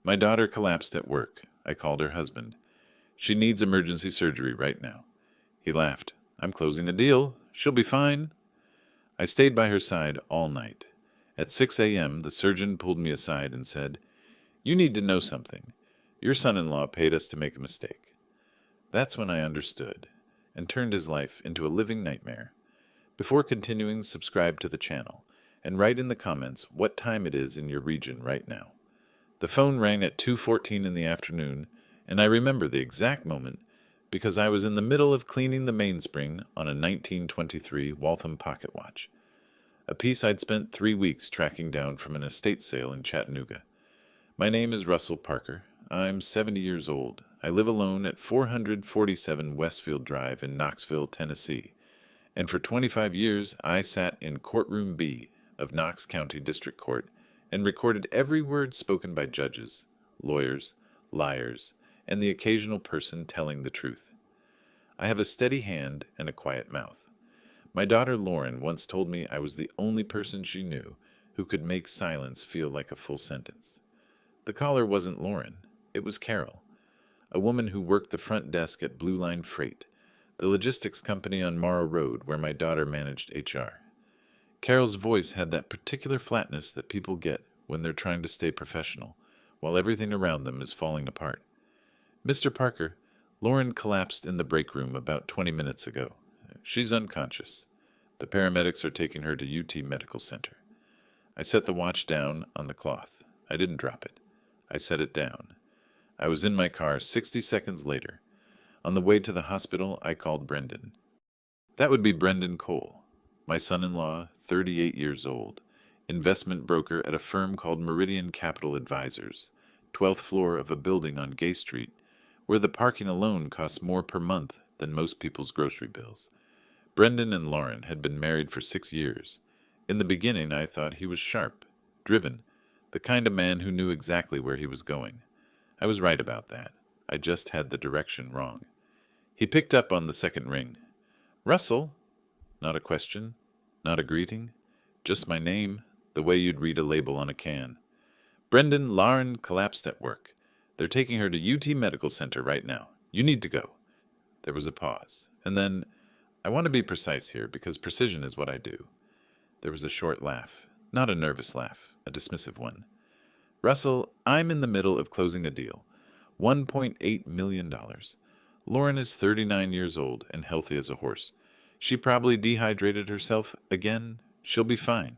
My daughter collapsed at work. I called her husband. She needs emergency surgery right now. He laughed. I'm closing a deal. She'll be fine. I stayed by her side all night. At 6 a.m., the surgeon pulled me aside and said, You need to know something. Your son-in-law paid us to make a mistake. That's when I understood, and turned his life into a living nightmare. Before continuing, subscribe to the channel, and write in the comments what time it is in your region right now. The phone rang at 2:14 in the afternoon, and I remember the exact moment because I was in the middle of cleaning the mainspring on a 1923 Waltham pocket watch, a piece I'd spent 3 weeks tracking down from an estate sale in Chattanooga. My name is Russell Parker. I'm 70 years old. I live alone at 447 Westfield Drive in Knoxville, Tennessee, and for 25 years I sat in Courtroom B of Knox County District Court and recorded every word spoken by judges, lawyers, liars, and the occasional person telling the truth. I have a steady hand and a quiet mouth. My daughter Lauren once told me I was the only person she knew who could make silence feel like a full sentence. The caller wasn't Lauren, it was Carol, a woman who worked the front desk at Blue Line Freight, the logistics company on Morrow Road where my daughter managed HR. Carol's voice had that particular flatness that people get when they're trying to stay professional, while everything around them is falling apart. Mr. Parker, Lauren collapsed in the break room about 20 minutes ago. She's unconscious. The paramedics are taking her to UT Medical Center. I set the watch down on the cloth. I didn't drop it. I set it down. I was in my car 60 seconds later. On the way to the hospital, I called Brendan. That would be Brendan Cole, my son-in-law, 38 years old, investment broker at a firm called Meridian Capital Advisors, 12th floor of a building on Gay Street, where the parking alone costs more per month than most people's grocery bills. Brendan and Lauren had been married for 6 years. In the beginning, I thought he was sharp, driven, the kind of man who knew exactly where he was going. I was right about that. I just had the direction wrong. He picked up on the second ring. Russell? Not a question, not a greeting, just my name, the way you'd read a label on a can. Brendan, Lauren collapsed at work. They're taking her to UT Medical Center right now. You need to go. There was a pause, and then, I want to be precise here because precision is what I do. There was a short laugh, not a nervous laugh, a dismissive one. Russell, I'm in the middle of closing a deal. $1.8 million. Lauren is 39 years old and healthy as a horse. She probably dehydrated herself again. She'll be fine.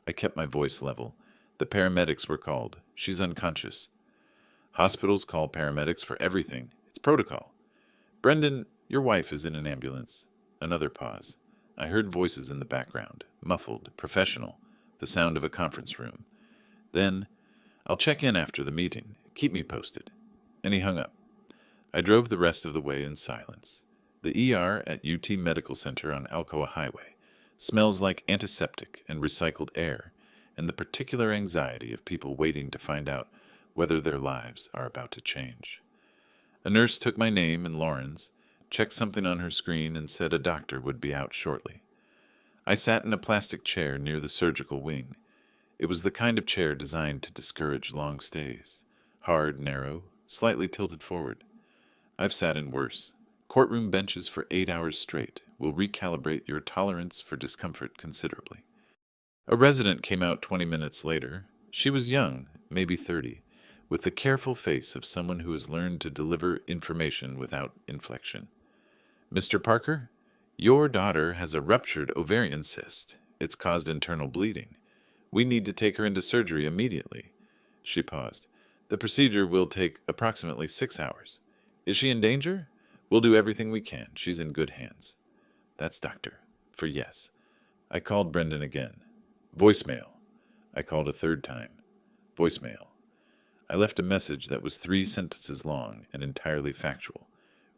I kept my voice level. The paramedics were called. She's unconscious. Hospitals call paramedics for everything. It's protocol. Brendan, your wife is in an ambulance. Another pause. I heard voices in the background, muffled, professional, the sound of a conference room. Then, I'll check in after the meeting. Keep me posted. And he hung up. I drove the rest of the way in silence. The ER at UT Medical Center on Alcoa Highway smells like antiseptic and recycled air, and the particular anxiety of people waiting to find out whether their lives are about to change. A nurse took my name and Lauren's, checked something on her screen, and said a doctor would be out shortly. I sat in a plastic chair near the surgical wing. It was the kind of chair designed to discourage long stays. Hard, narrow, slightly tilted forward. I've sat in worse. Courtroom benches for 8 hours straight will recalibrate your tolerance for discomfort considerably. A resident came out 20 minutes later. She was young, maybe 30, with the careful face of someone who has learned to deliver information without inflection. Mr. Parker, your daughter has a ruptured ovarian cyst. It's caused internal bleeding. We need to take her into surgery immediately. She paused. The procedure will take approximately 6 hours. Is she in danger? We'll do everything we can. She's in good hands. That's doctor. For yes. I called Brendan again. Voicemail. I called a third time. Voicemail. I left a message that was 3 sentences long and entirely factual.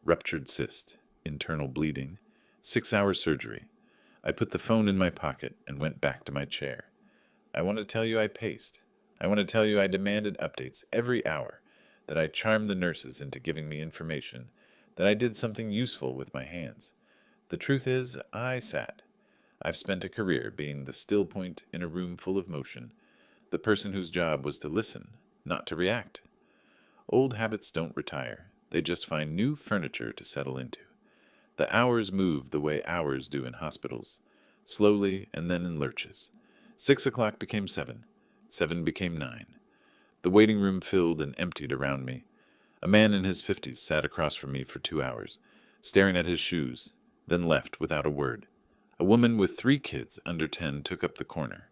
Ruptured cyst, internal bleeding, 6-hour surgery. I put the phone in my pocket and went back to my chair. I want to tell you I paced. I want to tell you I demanded updates every hour, that I charmed the nurses into giving me information, that I did something useful with my hands. The truth is, I sat. I've spent a career being the still point in a room full of motion, the person whose job was to listen, not to react. Old habits don't retire. They just find new furniture to settle into. The hours move the way hours do in hospitals, slowly and then in lurches. 6 o'clock became 7. 7 became 9. The waiting room filled and emptied around me. A man in his 50s sat across from me for 2 hours, staring at his shoes, then left without a word. A woman with 3 kids under 10 took up the corner,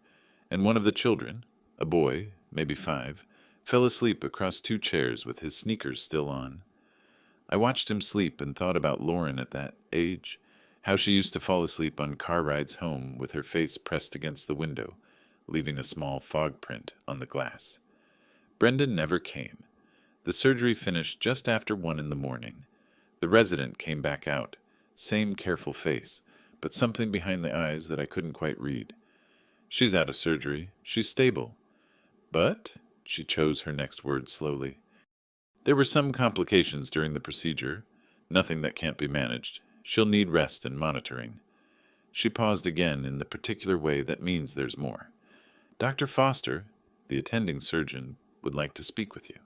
and one of the children, a boy, maybe 5, fell asleep across 2 chairs with his sneakers still on. I watched him sleep and thought about Lauren at that age, how she used to fall asleep on car rides home with her face pressed against the window, leaving a small fog print on the glass. Brendan never came. The surgery finished just after 1 in the morning. The resident came back out, same careful face, but something behind the eyes that I couldn't quite read. She's out of surgery. She's stable. But, she chose her next words slowly, there were some complications during the procedure, nothing that can't be managed. She'll need rest and monitoring. She paused again in the particular way that means there's more. Dr. Foster, the attending surgeon, would like to speak with you.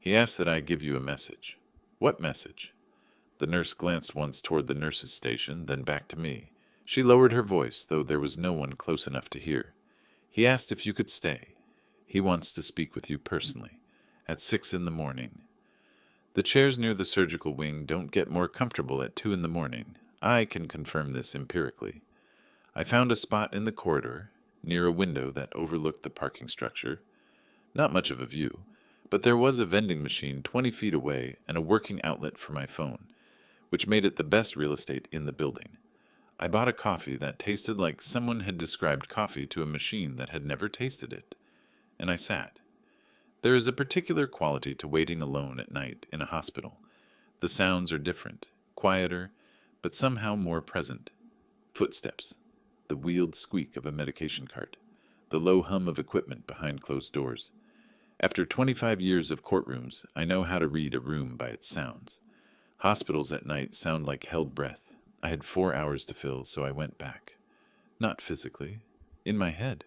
He asked that I give you a message. What message? The nurse glanced once toward the nurse's station, then back to me. She lowered her voice, though there was no one close enough to hear. He asked if you could stay. He wants to speak with you personally, at 6 in the morning. The chairs near the surgical wing don't get more comfortable at 2 in the morning. I can confirm this empirically. I found a spot in the corridor, near a window that overlooked the parking structure. Not much of a view, but there was a vending machine 20 feet away and a working outlet for my phone, which made it the best real estate in the building. I bought a coffee that tasted like someone had described coffee to a machine that had never tasted it, and I sat. There is a particular quality to waiting alone at night in a hospital. The sounds are different, quieter, but somehow more present. Footsteps, the wheeled squeak of a medication cart, the low hum of equipment behind closed doors. After 25 years of courtrooms, I know how to read a room by its sounds. Hospitals at night sound like held breath. I had 4 hours to fill, so I went back. Not physically, in my head.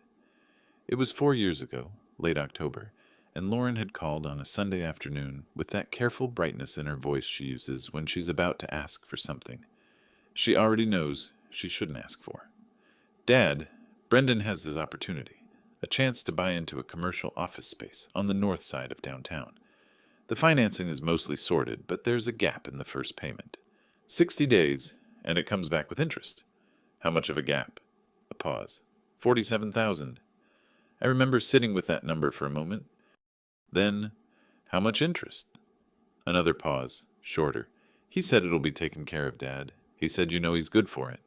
It was 4 years ago, late October, and Lauren had called on a Sunday afternoon with that careful brightness in her voice she uses when she's about to ask for something she already knows she shouldn't ask for. Dad, Brendan has this opportunity, a chance to buy into a commercial office space on the north side of downtown. The financing is mostly sorted, but there's a gap in the first payment. 60 days, and it comes back with interest. How much of a gap? A pause. 47,000. I remember sitting with that number for a moment. Then, how much interest? Another pause, shorter. He said it'll be taken care of, Dad. He said you know he's good for it.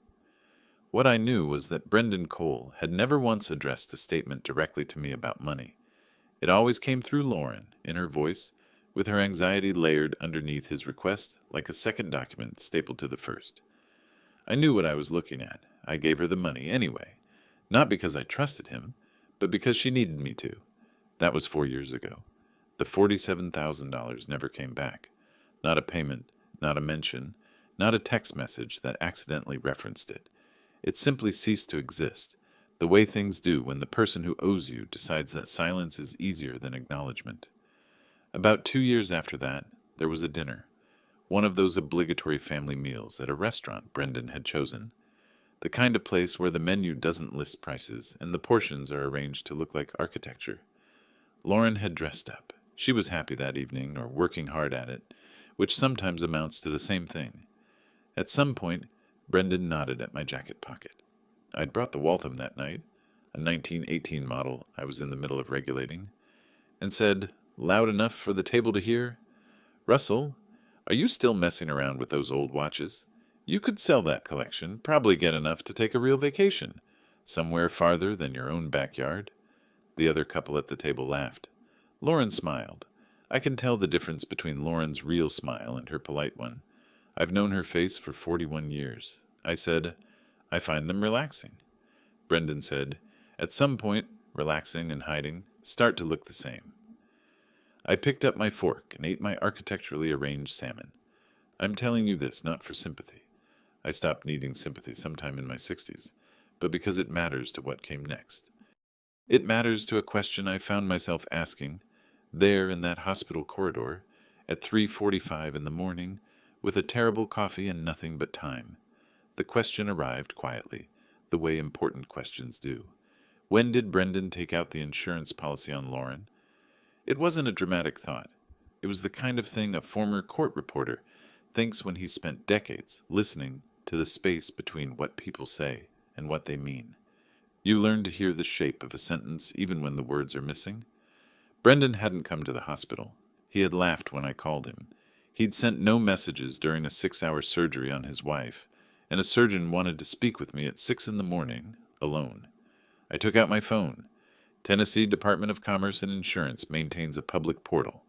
What I knew was that Brendan Cole had never once addressed a statement directly to me about money. It always came through Lauren, in her voice, with her anxiety layered underneath his request like a second document stapled to the first. I knew what I was looking at. I gave her the money anyway, not because I trusted him, but because she needed me to. That was 4 years ago. The $47,000 never came back. Not a payment, not a mention, not a text message that accidentally referenced it. It simply ceased to exist, the way things do when the person who owes you decides that silence is easier than acknowledgement. About 2 years after that, there was a dinner, one of those obligatory family meals at a restaurant Brendan had chosen, the kind of place where the menu doesn't list prices and the portions are arranged to look like architecture. Lauren had dressed up. She was happy that evening, or working hard at it, which sometimes amounts to the same thing. At some point, Brendan nodded at my jacket pocket. I'd brought the Waltham that night, a 1918 model I was in the middle of regulating, and said, loud enough for the table to hear, "Russell, are you still messing around with those old watches? You could sell that collection, probably get enough to take a real vacation, somewhere farther than your own backyard." The other couple at the table laughed. Lauren smiled. I can tell the difference between Lauren's real smile and her polite one. I've known her face for 41 years. I said, "I find them relaxing." Brendan said, "At some point, relaxing and hiding start to look the same." I picked up my fork and ate my architecturally arranged salmon. I'm telling you this not for sympathy. I stopped needing sympathy sometime in my 60s, but because it matters to what came next. It matters to a question I found myself asking, there in that hospital corridor, At 3:45 in the morning, with a terrible coffee and nothing but time, the question arrived quietly, the way important questions do. When did Brendan take out the insurance policy on Lauren? It wasn't a dramatic thought. It was the kind of thing a former court reporter thinks when he's spent decades listening to the space between what people say and what they mean. You learn to hear the shape of a sentence even when the words are missing. Brendan hadn't come to the hospital. He had laughed when I called him. He'd sent no messages during a 6-hour surgery on his wife, and a surgeon wanted to speak with me at 6 in the morning, alone. I took out my phone. Tennessee Department of Commerce and Insurance maintains a public portal.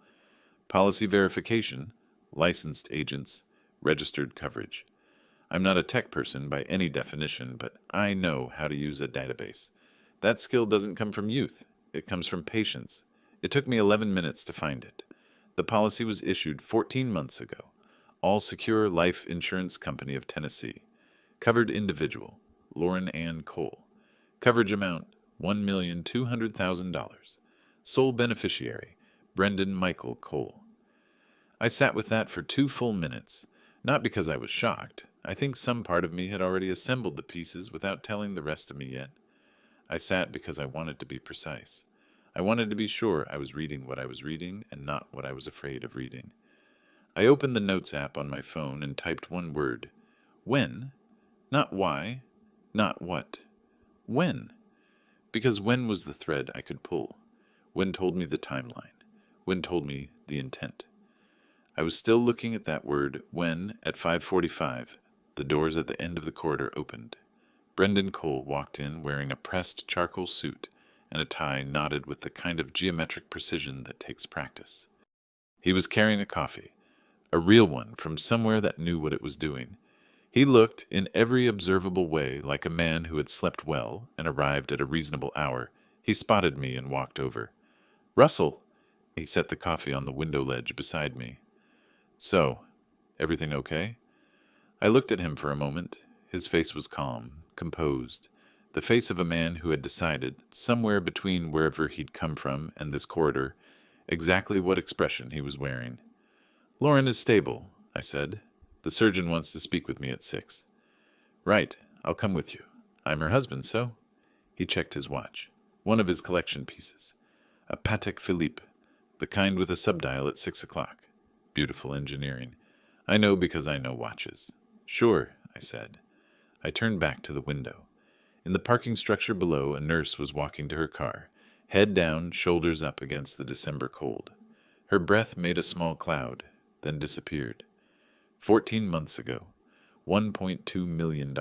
Policy verification, licensed agents, registered coverage. I'm not a tech person by any definition, but I know how to use a database. That skill doesn't come from youth. It comes from patience. It took me 11 minutes to find it. The policy was issued 14 months ago. All Secure Life Insurance Company of Tennessee. Covered individual, Lauren Ann Cole. Coverage amount, $1,200,000. Sole beneficiary, Brendan Michael Cole. I sat with that for 2 full minutes, not because I was shocked. I think some part of me had already assembled the pieces without telling the rest of me yet. I sat because I wanted to be precise. I wanted to be sure I was reading what I was reading and not what I was afraid of reading. I opened the Notes app on my phone and typed one word. When? Not why, not what. When? Because when was the thread I could pull. When told me the timeline. When told me the intent. I was still looking at that word when, at 5:45, the doors at the end of the corridor opened. Brendan Cole walked in wearing a pressed charcoal suit and a tie knotted with the kind of geometric precision that takes practice. He was carrying a coffee, a real one from somewhere that knew what it was doing. He looked, in every observable way, like a man who had slept well and arrived at a reasonable hour. He spotted me and walked over. "Russell!" He set the coffee on the window ledge beside me. "So, everything okay?" I looked at him for a moment. His face was calm, composed, the face of a man who had decided, somewhere between wherever he'd come from and this corridor, exactly what expression he was wearing. "Lauren is stable," I said. "The surgeon wants to speak with me at 6. "Right, I'll come with you. I'm her husband, so?" He checked his watch. One of his collection pieces. A Patek Philippe, the kind with a subdial at 6 o'clock. Beautiful engineering. I know because I know watches. "Sure," I said. I turned back to the window. In the parking structure below, a nurse was walking to her car, head down, shoulders up against the December cold. Her breath made a small cloud, then disappeared. 14 months ago, $1.2 million,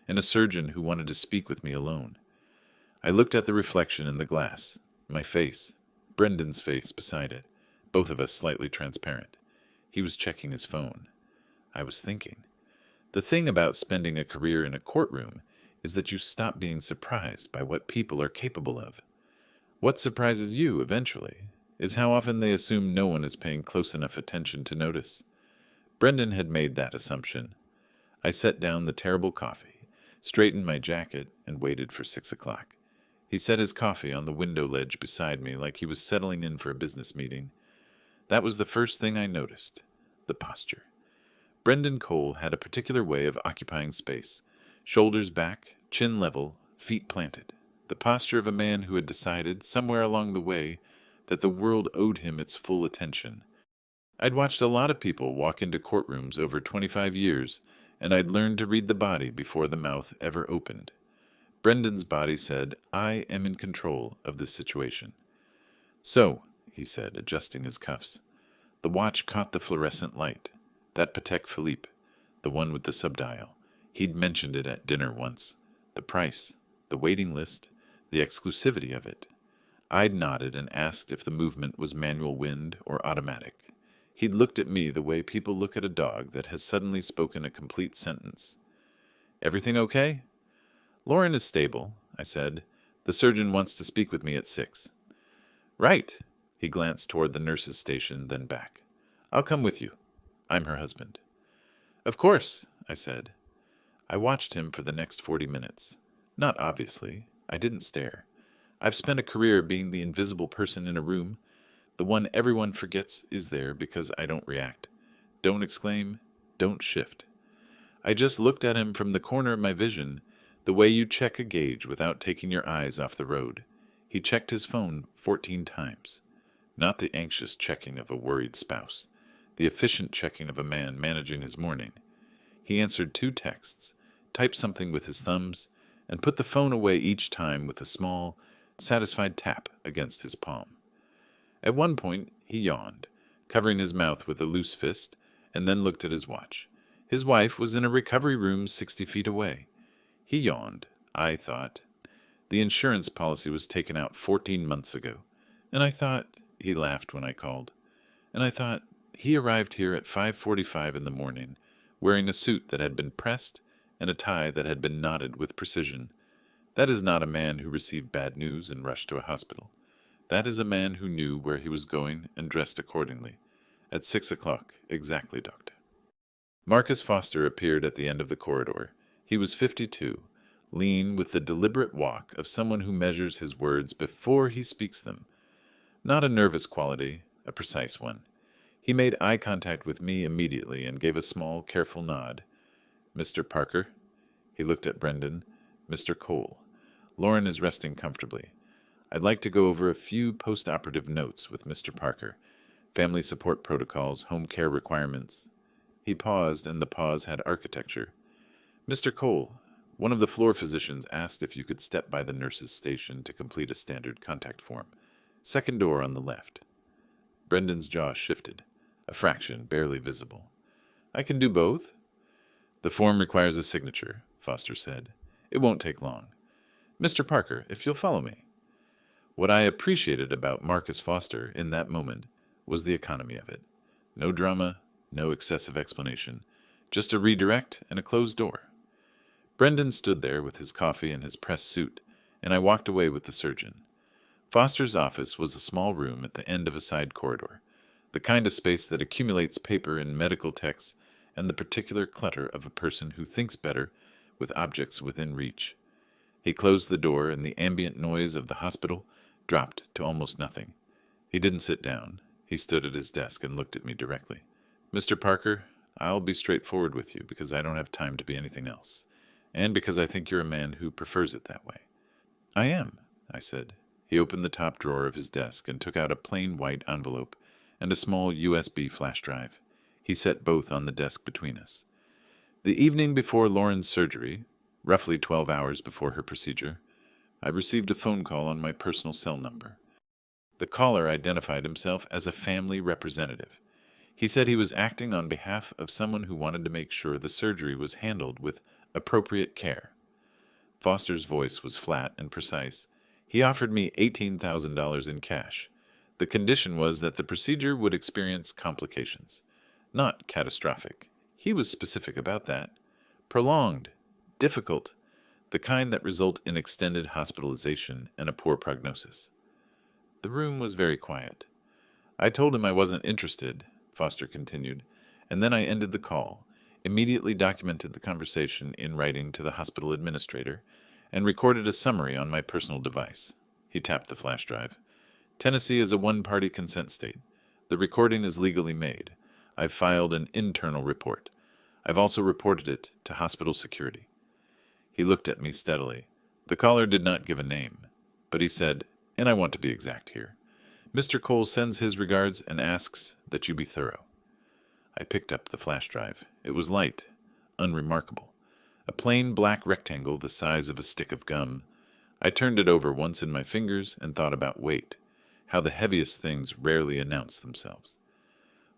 and a surgeon who wanted to speak with me alone. I looked at the reflection in the glass, my face, Brendan's face beside it, both of us slightly transparent. He was checking his phone. I was thinking. The thing about spending a career in a courtroom is that you stop being surprised by what people are capable of. What surprises you, eventually, is how often they assume no one is paying close enough attention to notice. Brendan had made that assumption. I set down the terrible coffee, straightened my jacket, and waited for 6 o'clock. He set his coffee on the window ledge beside me like he was settling in for a business meeting. That was the first thing I noticed, the posture. Brendan Cole had a particular way of occupying space, shoulders back, chin level, feet planted, the posture of a man who had decided, somewhere along the way, that the world owed him its full attention. I'd watched a lot of people walk into courtrooms over 25 years, and I'd learned to read the body before the mouth ever opened. Brendan's body said, "I am in control of this situation." "So," he said, adjusting his cuffs. The watch caught the fluorescent light. That Patek Philippe, the one with the subdial. He'd mentioned it at dinner once. The price, the waiting list, the exclusivity of it. I'd nodded and asked if the movement was manual wind or automatic. He'd looked at me the way people look at a dog that has suddenly spoken a complete sentence. "Everything okay?" "Lauren is stable," I said. "The surgeon wants to speak with me at 6. "Right." He glanced toward the nurse's station, then back. "I'll come with you. I'm her husband." "Of course," I said. I watched him for the next 40 minutes. Not obviously. I didn't stare. I've spent a career being the invisible person in a room. The one everyone forgets is there because I don't react. Don't exclaim, don't shift. I just looked at him from the corner of my vision, the way you check a gauge without taking your eyes off the road. He checked his phone 14 times. Not the anxious checking of a worried spouse, the efficient checking of a man managing his morning. He answered 2 texts, typed something with his thumbs, and put the phone away each time with a small, satisfied tap against his palm. At one point, he yawned, covering his mouth with a loose fist, and then looked at his watch. His wife was in a recovery room 60 feet away. He yawned. I thought, the insurance policy was taken out 14 months ago. And I thought, he laughed when I called, and I thought, he arrived here at 5:45 in the morning, wearing a suit that had been pressed and a tie that had been knotted with precision. That is not a man who received bad news and rushed to a hospital. That is a man who knew where he was going and dressed accordingly. At 6 o'clock, exactly, Doctor. Marcus Foster appeared at the end of the corridor. He was 52, lean with the deliberate walk of someone who measures his words before he speaks them. Not a nervous quality, a precise one. He made eye contact with me immediately and gave a small, careful nod. Mr. Parker? He looked at Brendan. Mr. Cole. Lauren is resting comfortably. I'd like to go over a few post-operative notes with Mr. Parker. Family support protocols, home care requirements. He paused, and the pause had architecture. Mr. Cole, one of the floor physicians asked if you could step by the nurse's station to complete a standard contact form. Second door on the left. Brendan's jaw shifted, a fraction barely visible. I can do both. The form requires a signature, Foster said. It won't take long. Mr. Parker, if you'll follow me. What I appreciated about Marcus Foster in that moment was the economy of it. No drama, no excessive explanation, just a redirect and a closed door. Brendan stood there with his coffee and his pressed suit, and I walked away with the surgeon. Foster's office was a small room at the end of a side corridor, the kind of space that accumulates paper and medical texts and the particular clutter of a person who thinks better with objects within reach. He closed the door, and the ambient noise of the hospital dropped to almost nothing. He didn't sit down. He stood at his desk and looked at me directly. Mr. Parker, I'll be straightforward with you because I don't have time to be anything else, and because I think you're a man who prefers it that way. I am, I said. He opened the top drawer of his desk and took out a plain white envelope and a small USB flash drive. He set both on the desk between us. The evening before Lauren's surgery, roughly 12 hours before her procedure, I received a phone call on my personal cell number. The caller identified himself as a family representative. He said he was acting on behalf of someone who wanted to make sure the surgery was handled with appropriate care. Foster's voice was flat and precise. He offered me $18,000 in cash. The condition was that the procedure would experience complications. Not catastrophic. He was specific about that. Prolonged. Difficult. The kind that result in extended hospitalization and a poor prognosis. The room was very quiet. I told him I wasn't interested, Foster continued, and then I ended the call, immediately documented the conversation in writing to the hospital administrator, and recorded a summary on my personal device. He tapped the flash drive. Tennessee is a one-party consent state. The recording is legally made. I've filed an internal report. I've also reported it to hospital security. He looked at me steadily. The caller did not give a name, but he said, and I want to be exact here, Mr. Cole sends his regards and asks that you be thorough. I picked up the flash drive. It was light, unremarkable. A plain black rectangle the size of a stick of gum. I turned it over once in my fingers and thought about weight, how the heaviest things rarely announce themselves.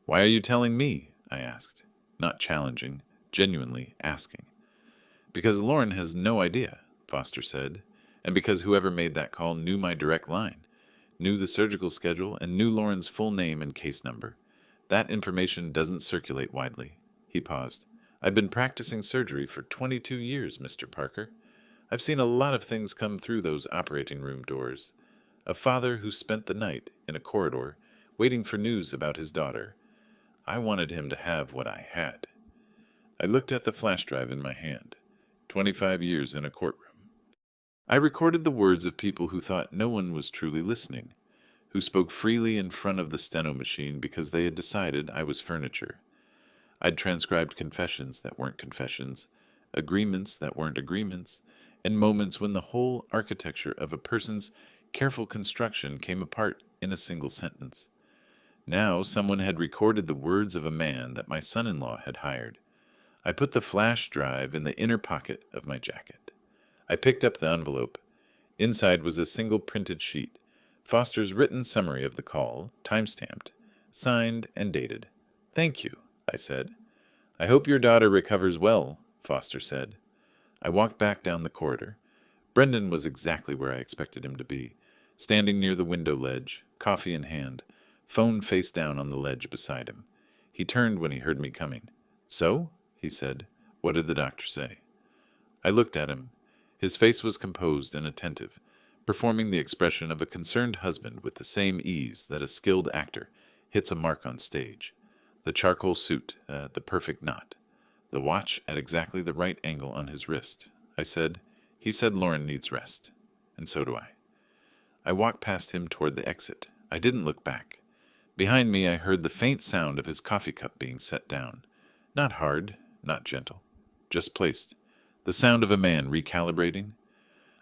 Why are you telling me? I asked, not challenging, genuinely asking. Because Lauren has no idea, Foster said, and because whoever made that call knew my direct line, knew the surgical schedule, and knew Lauren's full name and case number. That information doesn't circulate widely. He paused. I've been practicing surgery for 22 years, Mr. Parker. I've seen a lot of things come through those operating room doors. A father who spent the night in a corridor waiting for news about his daughter. I wanted him to have what I had. I looked at the flash drive in my hand. 25 years in a courtroom. I recorded the words of people who thought no one was truly listening, who spoke freely in front of the steno machine because they had decided I was furniture. I'd transcribed confessions that weren't confessions, agreements that weren't agreements, and moments when the whole architecture of a person's careful construction came apart in a single sentence. Now someone had recorded the words of a man that my son-in-law had hired. I put the flash drive in the inner pocket of my jacket. I picked up the envelope. Inside was a single printed sheet, Foster's written summary of the call, time-stamped, signed and dated. "Thank you," I said. "I hope your daughter recovers well," Foster said. I walked back down the corridor. Brendan was exactly where I expected him to be, standing near the window ledge, coffee in hand, phone face down on the ledge beside him. He turned when he heard me coming. "So?" he said. "What did the doctor say?" I looked at him. His face was composed and attentive, performing the expression of a concerned husband with the same ease that a skilled actor hits a mark on stage. The charcoal suit, the perfect knot. The watch at exactly the right angle on his wrist. I said, "He said Lauren needs rest. And so do I." I walked past him toward the exit. I didn't look back. Behind me I heard the faint sound of his coffee cup being set down. Not hard, not gentle. Just placed. The sound of a man recalibrating.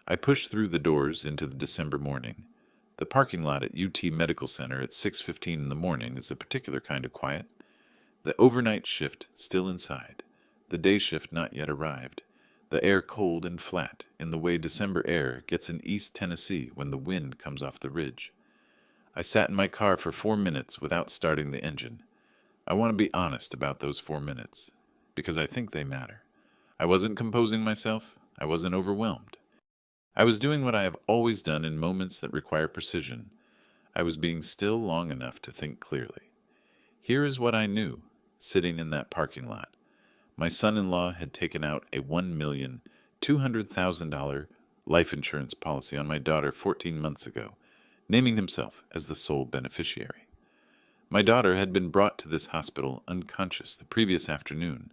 I pushed through the doors into the December morning. The parking lot at UT Medical Center at 6:15 in the morning is a particular kind of quiet. The overnight shift still inside. The day shift not yet arrived. The air cold and flat in the way December air gets in East Tennessee when the wind comes off the ridge. I sat in my car for 4 minutes without starting the engine. I want to be honest about those 4 minutes, because I think they matter. I wasn't composing myself. I wasn't overwhelmed. I was doing what I have always done in moments that require precision. I was being still long enough to think clearly. Here is what I knew, sitting in that parking lot. My son-in-law had taken out a $1,200,000 life insurance policy on my daughter 14 months ago, naming himself as the sole beneficiary. My daughter had been brought to this hospital unconscious the previous afternoon.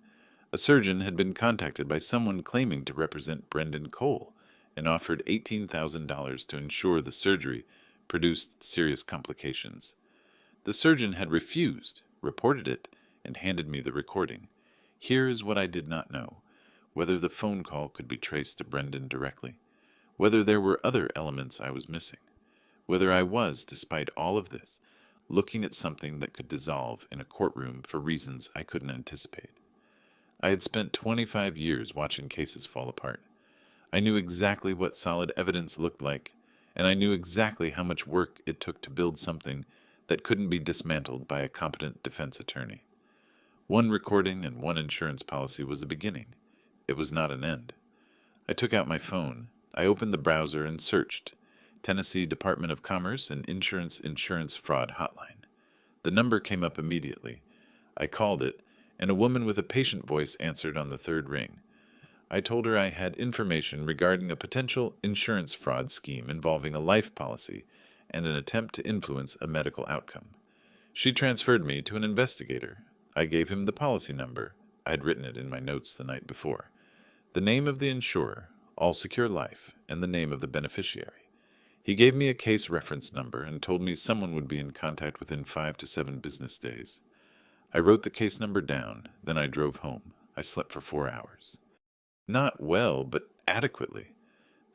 A surgeon had been contacted by someone claiming to represent Brendan Cole and offered $18,000 to ensure the surgery produced serious complications. The surgeon had refused, reported it, and handed me the recording. Here is what I did not know: whether the phone call could be traced to Brendan directly, whether there were other elements I was missing, whether I was, despite all of this, looking at something that could dissolve in a courtroom for reasons I couldn't anticipate. I had spent 25 years watching cases fall apart. I knew exactly what solid evidence looked like, and I knew exactly how much work it took to build something that couldn't be dismantled by a competent defense attorney. One recording and one insurance policy was a beginning. It was not an end. I took out my phone. I opened the browser and searched Tennessee Department of Commerce and Insurance Fraud Hotline. The number came up immediately. I called it, and a woman with a patient voice answered on the third ring. I told her I had information regarding a potential insurance fraud scheme involving a life policy and an attempt to influence a medical outcome. She transferred me to an investigator. I gave him the policy number. I had written it in my notes the night before. The name of the insurer, All Secure Life, and the name of the beneficiary. He gave me a case reference number and told me someone would be in contact within 5 to 7 business days. I wrote the case number down, then I drove home. I slept for 4 hours. Not well, but adequately.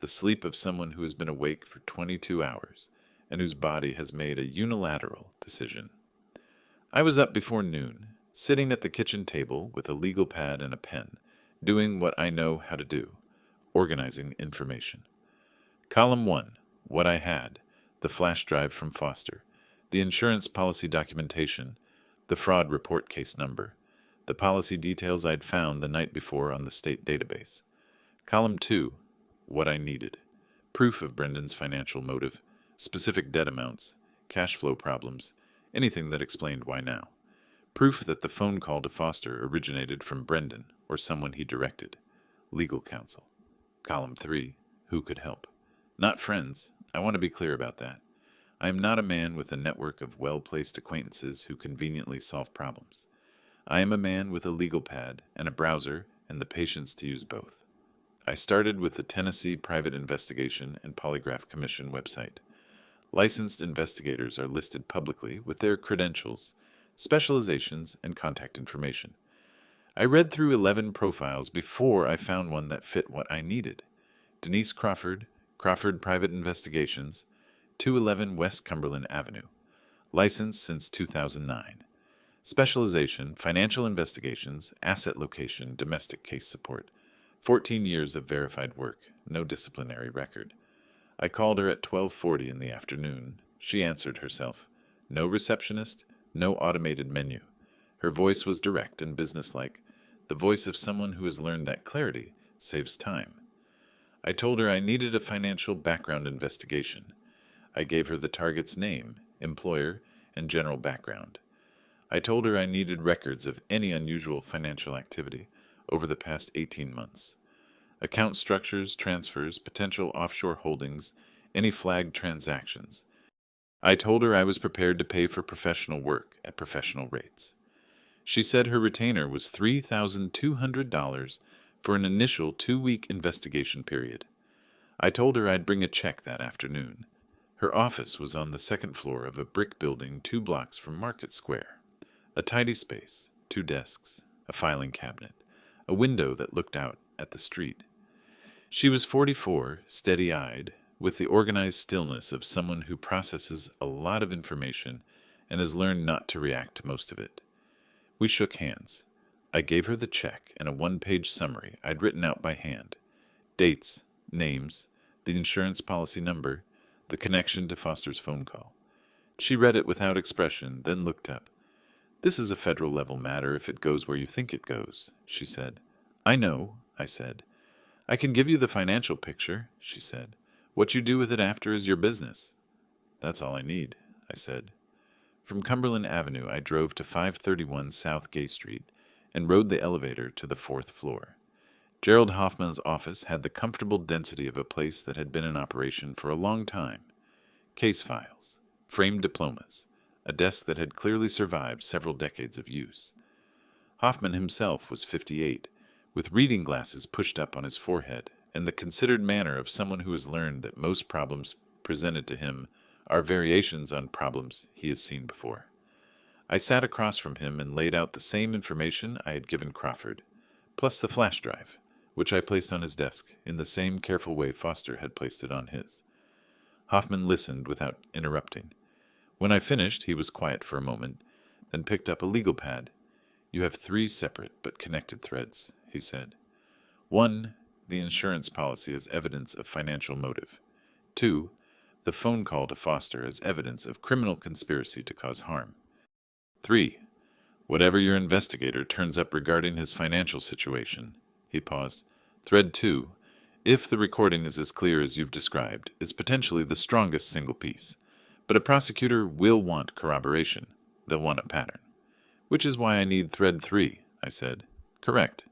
The sleep of someone who has been awake for 22 hours and whose body has made a unilateral decision. I was up before noon, sitting at the kitchen table with a legal pad and a pen, doing what I know how to do, organizing information. Column 1, what I had, the flash drive from Foster, the insurance policy documentation, the fraud report case number, the policy details I'd found the night before on the state database. Column 2, what I needed, proof of Brendan's financial motive, specific debt amounts, cash flow problems, anything that explained why now. Proof that the phone call to Foster originated from Brendan or someone he directed. Legal counsel. Column 3, who could help. Not friends. I want to be clear about that. I am not a man with a network of well-placed acquaintances who conveniently solve problems. I am a man with a legal pad and a browser and the patience to use both. I started with the Tennessee Private Investigation and Polygraph Commission website. Licensed investigators are listed publicly with their credentials, specializations, and contact information. I read through 11 profiles before I found one that fit what I needed. Denise Crawford, Crawford Private Investigations, 211 West Cumberland Avenue. Licensed since 2009. Specialization, financial investigations, asset location, domestic case support. 14 years of verified work, no disciplinary record. I called her at 12:40 in the afternoon. She answered herself. No receptionist, no automated menu. Her voice was direct and businesslike, the voice of someone who has learned that clarity saves time. I told her I needed a financial background investigation. I gave her the target's name, employer, and general background. I told her I needed records of any unusual financial activity over the past 18 months. Account structures, transfers, potential offshore holdings, any flagged transactions. I told her I was prepared to pay for professional work at professional rates. She said her retainer was $3,200 for an initial 2-week investigation period. I told her I'd bring a check that afternoon. Her office was on the second floor of a brick building 2 blocks from Market Square. A tidy space, 2 desks, a filing cabinet, a window that looked out at the street. She was 44, steady-eyed, with the organized stillness of someone who processes a lot of information and has learned not to react to most of it. We shook hands. I gave her the check and a 1-page summary I'd written out by hand. Dates, names, the insurance policy number, the connection to Foster's phone call. She read it without expression, then looked up. "This is a federal-level matter if it goes where you think it goes," she said. "I know," I said. "I can give you the financial picture," she said. "What you do with it after is your business." "That's all I need," I said. From Cumberland Avenue, I drove to 531 South Gay Street and rode the elevator to the 4th floor. Gerald Hoffman's office had the comfortable density of a place that had been in operation for a long time. Case files, framed diplomas, a desk that had clearly survived several decades of use. Hoffman himself was 58, with reading glasses pushed up on his forehead and the considered manner of someone who has learned that most problems presented to him are variations on problems he has seen before. I sat across from him and laid out the same information I had given Crawford, plus the flash drive, which I placed on his desk in the same careful way Foster had placed it on his. Hoffman listened without interrupting. When I finished, he was quiet for a moment, then picked up a legal pad. "You have 3 separate but connected threads," he said. 1, the insurance policy as evidence of financial motive. 2, the phone call to Foster as evidence of criminal conspiracy to cause harm. 3, whatever your investigator turns up regarding his financial situation. He paused. Thread 2, if the recording is as clear as you've described, is potentially the strongest single piece. But a prosecutor will want corroboration. They'll want a pattern. Which is why I need thread 3, I said. Correct.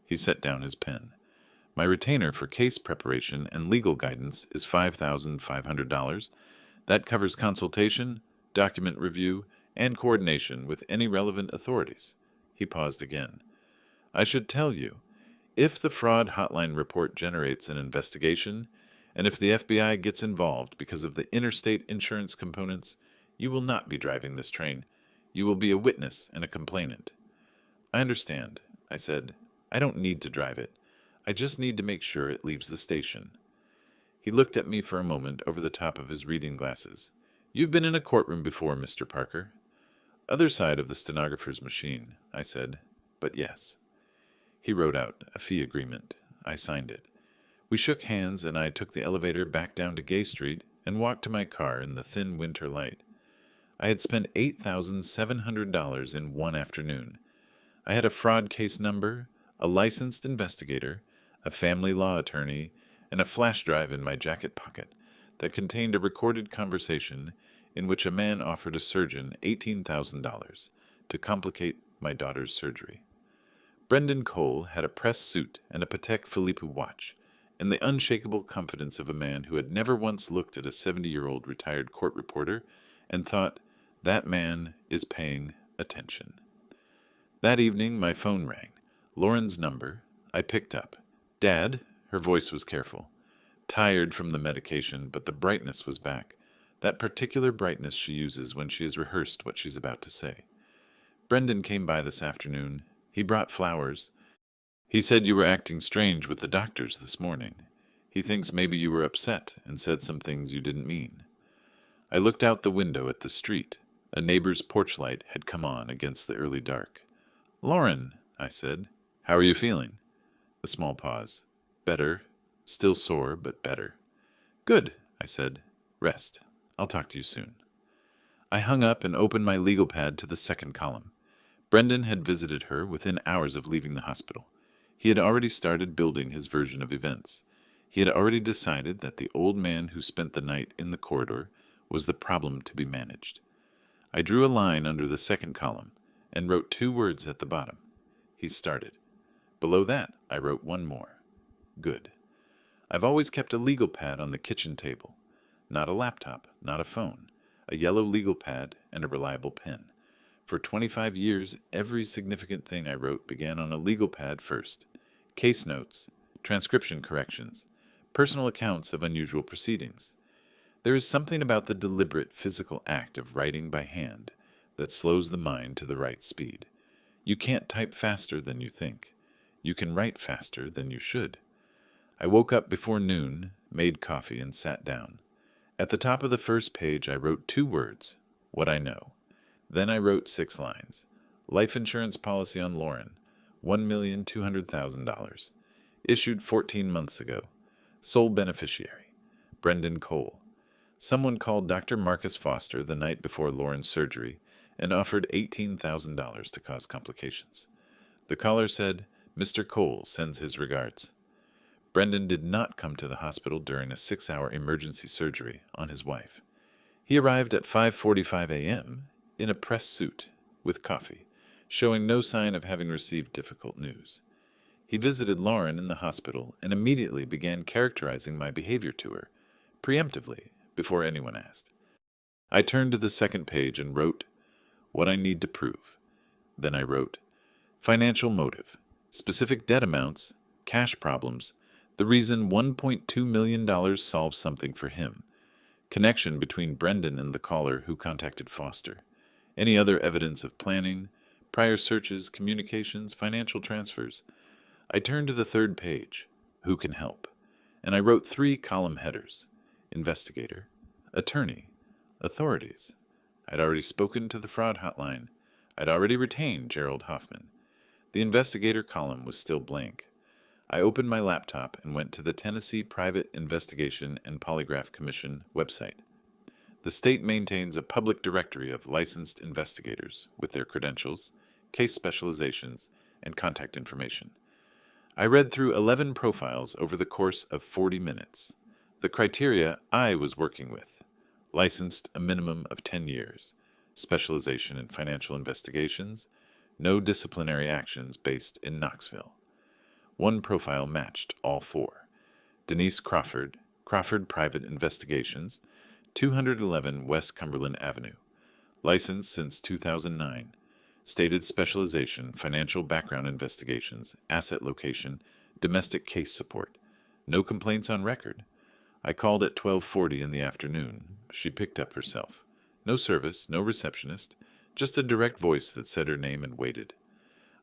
He set down his pen. My retainer for case preparation and legal guidance is $5,500. That covers consultation, document review, and coordination with any relevant authorities. He paused again. I should tell you, if the fraud hotline report generates an investigation, and if the FBI gets involved because of the interstate insurance components, you will not be driving this train. You will be a witness and a complainant. I understand, I said. I don't need to drive it. I just need to make sure it leaves the station. He looked at me for a moment over the top of his reading glasses. You've been in a courtroom before, Mr. Parker. Other side of the stenographer's machine, I said, but yes. He wrote out a fee agreement. I signed it. We shook hands, and I took the elevator back down to Gay Street and walked to my car in the thin winter light. I had spent $8,700 in one afternoon. I had a fraud case number, a licensed investigator, a family law attorney, and a flash drive in my jacket pocket that contained a recorded conversation in which a man offered a surgeon $18,000 to complicate my daughter's surgery. Brendan Cole had a press suit and a Patek Philippe watch, and the unshakable confidence of a man who had never once looked at a 70-year-old retired court reporter and thought, that man is paying attention. That evening, my phone rang. Lauren's number. I picked up. Dad, her voice was careful. Tired from the medication, but the brightness was back. that particular brightness she uses when she has rehearsed what she's about to say. Brendan came by this afternoon. He brought flowers. He said you were acting strange with the doctors this morning. He thinks maybe you were upset and said some things you didn't mean. I looked out the window at the street. A neighbor's porch light had come on against the early dark. "Lauren," I said, "how are you feeling?" A small pause. "Better. Still sore, but better." "Good," I said. "Rest. I'll talk to you soon." I hung up and opened my legal pad to the second column. Brendan had visited her within hours of leaving the hospital. He had already started building his version of events. He had already decided that the old man who spent the night in the corridor was the problem to be managed. I drew a line under the second column and wrote 2 words at the bottom. He started. Below that, I wrote 1 more. Good. I've always kept a legal pad on the kitchen table. Not a laptop, not a phone. A yellow legal pad and a reliable pen. For 25 years, every significant thing I wrote began on a legal pad first. Case notes, transcription corrections, personal accounts of unusual proceedings. There is something about the deliberate physical act of writing by hand that slows the mind to the right speed. You can't type faster than you think. You can write faster than you should. I woke up before noon, made coffee, and sat down. At the top of the first page, I wrote 2 words, what I know. Then I wrote 6 lines. Life insurance policy on Lauren, $1,200,000. Issued 14 months ago. Sole beneficiary, Brendan Cole. Someone called Dr. Marcus Foster the night before Lauren's surgery and offered $18,000 to cause complications. The caller said, "Mr. Cole sends his regards." Brendan did not come to the hospital during a 6-hour emergency surgery on his wife. He arrived at 5:45 a.m. in a press suit with coffee, showing no sign of having received difficult news. He visited Lauren in the hospital and immediately began characterizing my behavior to her, preemptively, before anyone asked. I turned to the second page and wrote, what I need to prove. Then I wrote, financial motive, specific debt amounts, cash problems, the reason $1.2 million solves something for him, connection between Brendan and the caller who contacted Foster, any other evidence of planning, prior searches, communications, financial transfers. I turned to the third page, who can help, and I wrote 3 column headers, investigator, attorney, authorities. I'd already spoken to the fraud hotline. I'd already retained Gerald Hoffman. The investigator column was still blank. I opened my laptop and went to the Tennessee Private Investigation and Polygraph Commission website. The state maintains a public directory of licensed investigators with their credentials, case specializations, and contact information. I read through 11 profiles over the course of 40 minutes. The criteria I was working with: licensed a minimum of 10 years, specialization in financial investigations, no disciplinary actions based in Knoxville. One profile matched all 4. Denise Crawford, Crawford Private Investigations, 211 West Cumberland Avenue. Licensed since 2009. Stated specialization, financial background investigations, asset location, domestic case support. No complaints on record. I called at 12:40 in the afternoon. She picked up herself. No service, no receptionist, just a direct voice that said her name and waited.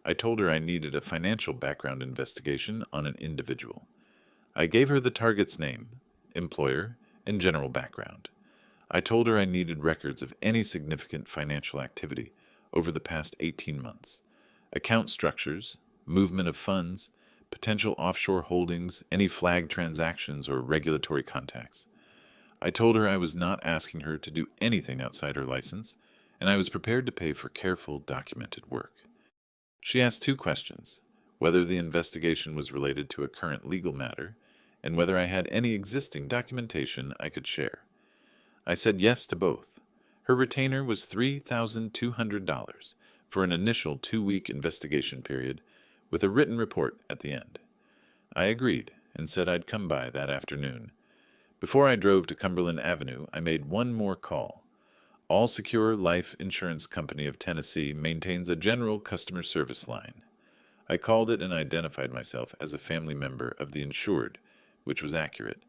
I told her I needed a financial background investigation on an individual. I gave her the target's name, employer, and general background. I told her I needed records of any significant financial activity over the past 18 months, account structures, movement of funds, potential offshore holdings, any flagged transactions or regulatory contacts. I told her I was not asking her to do anything outside her license, and I was prepared to pay for careful, documented work. She asked 2 questions: whether the investigation was related to a current legal matter, and whether I had any existing documentation I could share. I said yes to both. Her retainer was $3,200 for an initial 2-week investigation period, with a written report at the end. I agreed and said I'd come by that afternoon. Before I drove to Cumberland Avenue, I made one more call. All Secure Life Insurance Company of Tennessee maintains a general customer service line. I called it and identified myself as a family member of the insured, which was accurate,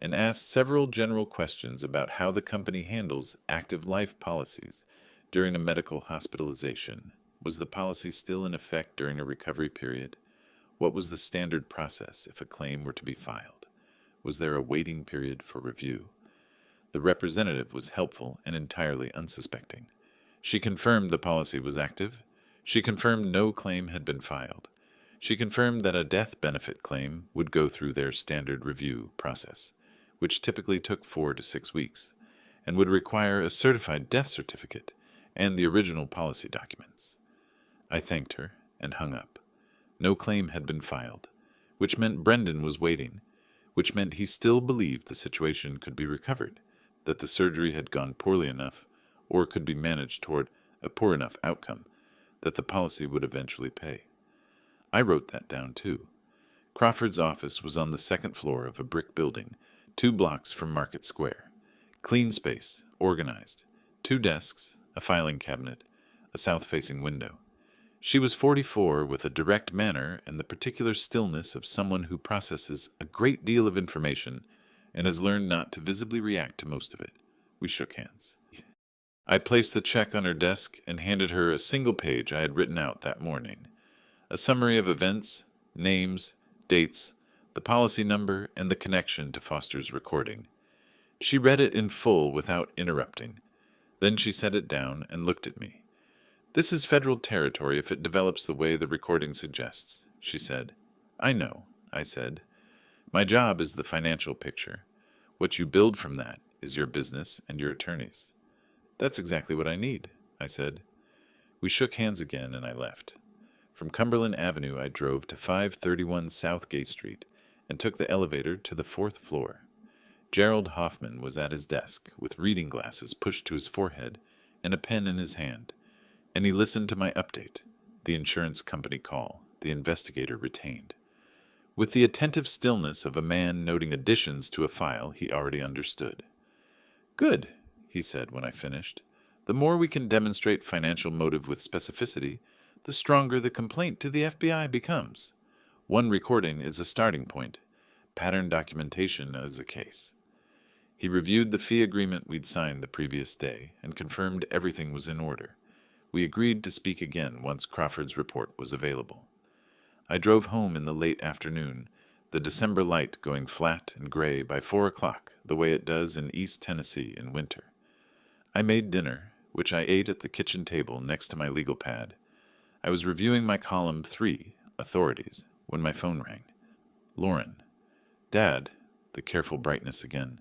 and asked several general questions about how the company handles active life policies during a medical hospitalization. Was the policy still in effect during a recovery period? What was the standard process if a claim were to be filed? Was there a waiting period for review? The representative was helpful and entirely unsuspecting. She confirmed the policy was active. She confirmed no claim had been filed. She confirmed that a death benefit claim would go through their standard review process, which typically took 4 to 6 weeks, and would require a certified death certificate and the original policy documents. I thanked her and hung up. No claim had been filed, which meant Brendan was waiting, which meant he still believed the situation could be recovered, that the surgery had gone poorly enough or could be managed toward a poor enough outcome that the policy would eventually pay. I wrote that down too. Crawford's office was on the second floor of a brick building, 2 blocks from Market Square. Clean space, organized, 2 desks, a filing cabinet, a south-facing window. She was 44 with a direct manner and the particular stillness of someone who processes a great deal of information and has learned not to visibly react to most of it. We shook hands. I placed the check on her desk and handed her a single page I had written out that morning. A summary of events, names, dates, the policy number, and the connection to Foster's recording. She read it in full without interrupting. Then she set it down and looked at me. "This is federal territory if it develops the way the recording suggests," she said. "I know," I said. "My job is the financial picture. What you build from that is your business and your attorneys." "That's exactly what I need," I said. We shook hands again and I left. From Cumberland Avenue I drove to 531 South Gay Street and took the elevator to the 4th floor. Gerald Hoffman was at his desk with reading glasses pushed to his forehead and a pen in his hand, and he listened to my update, the insurance company call, the investigator retained. With the attentive stillness of a man noting additions to a file he already understood. "Good," he said when I finished. "The more we can demonstrate financial motive with specificity, the stronger the complaint to the FBI becomes. One recording is a starting point. Pattern documentation is a case." He reviewed the fee agreement we'd signed the previous day and confirmed everything was in order. We agreed to speak again once Crawford's report was available. I drove home in the late afternoon, the December light going flat and gray by 4 o'clock, the way it does in East Tennessee in winter. I made dinner, which I ate at the kitchen table next to my legal pad. I was reviewing my column 3, Authorities, when my phone rang. Lauren. "Dad," the careful brightness again.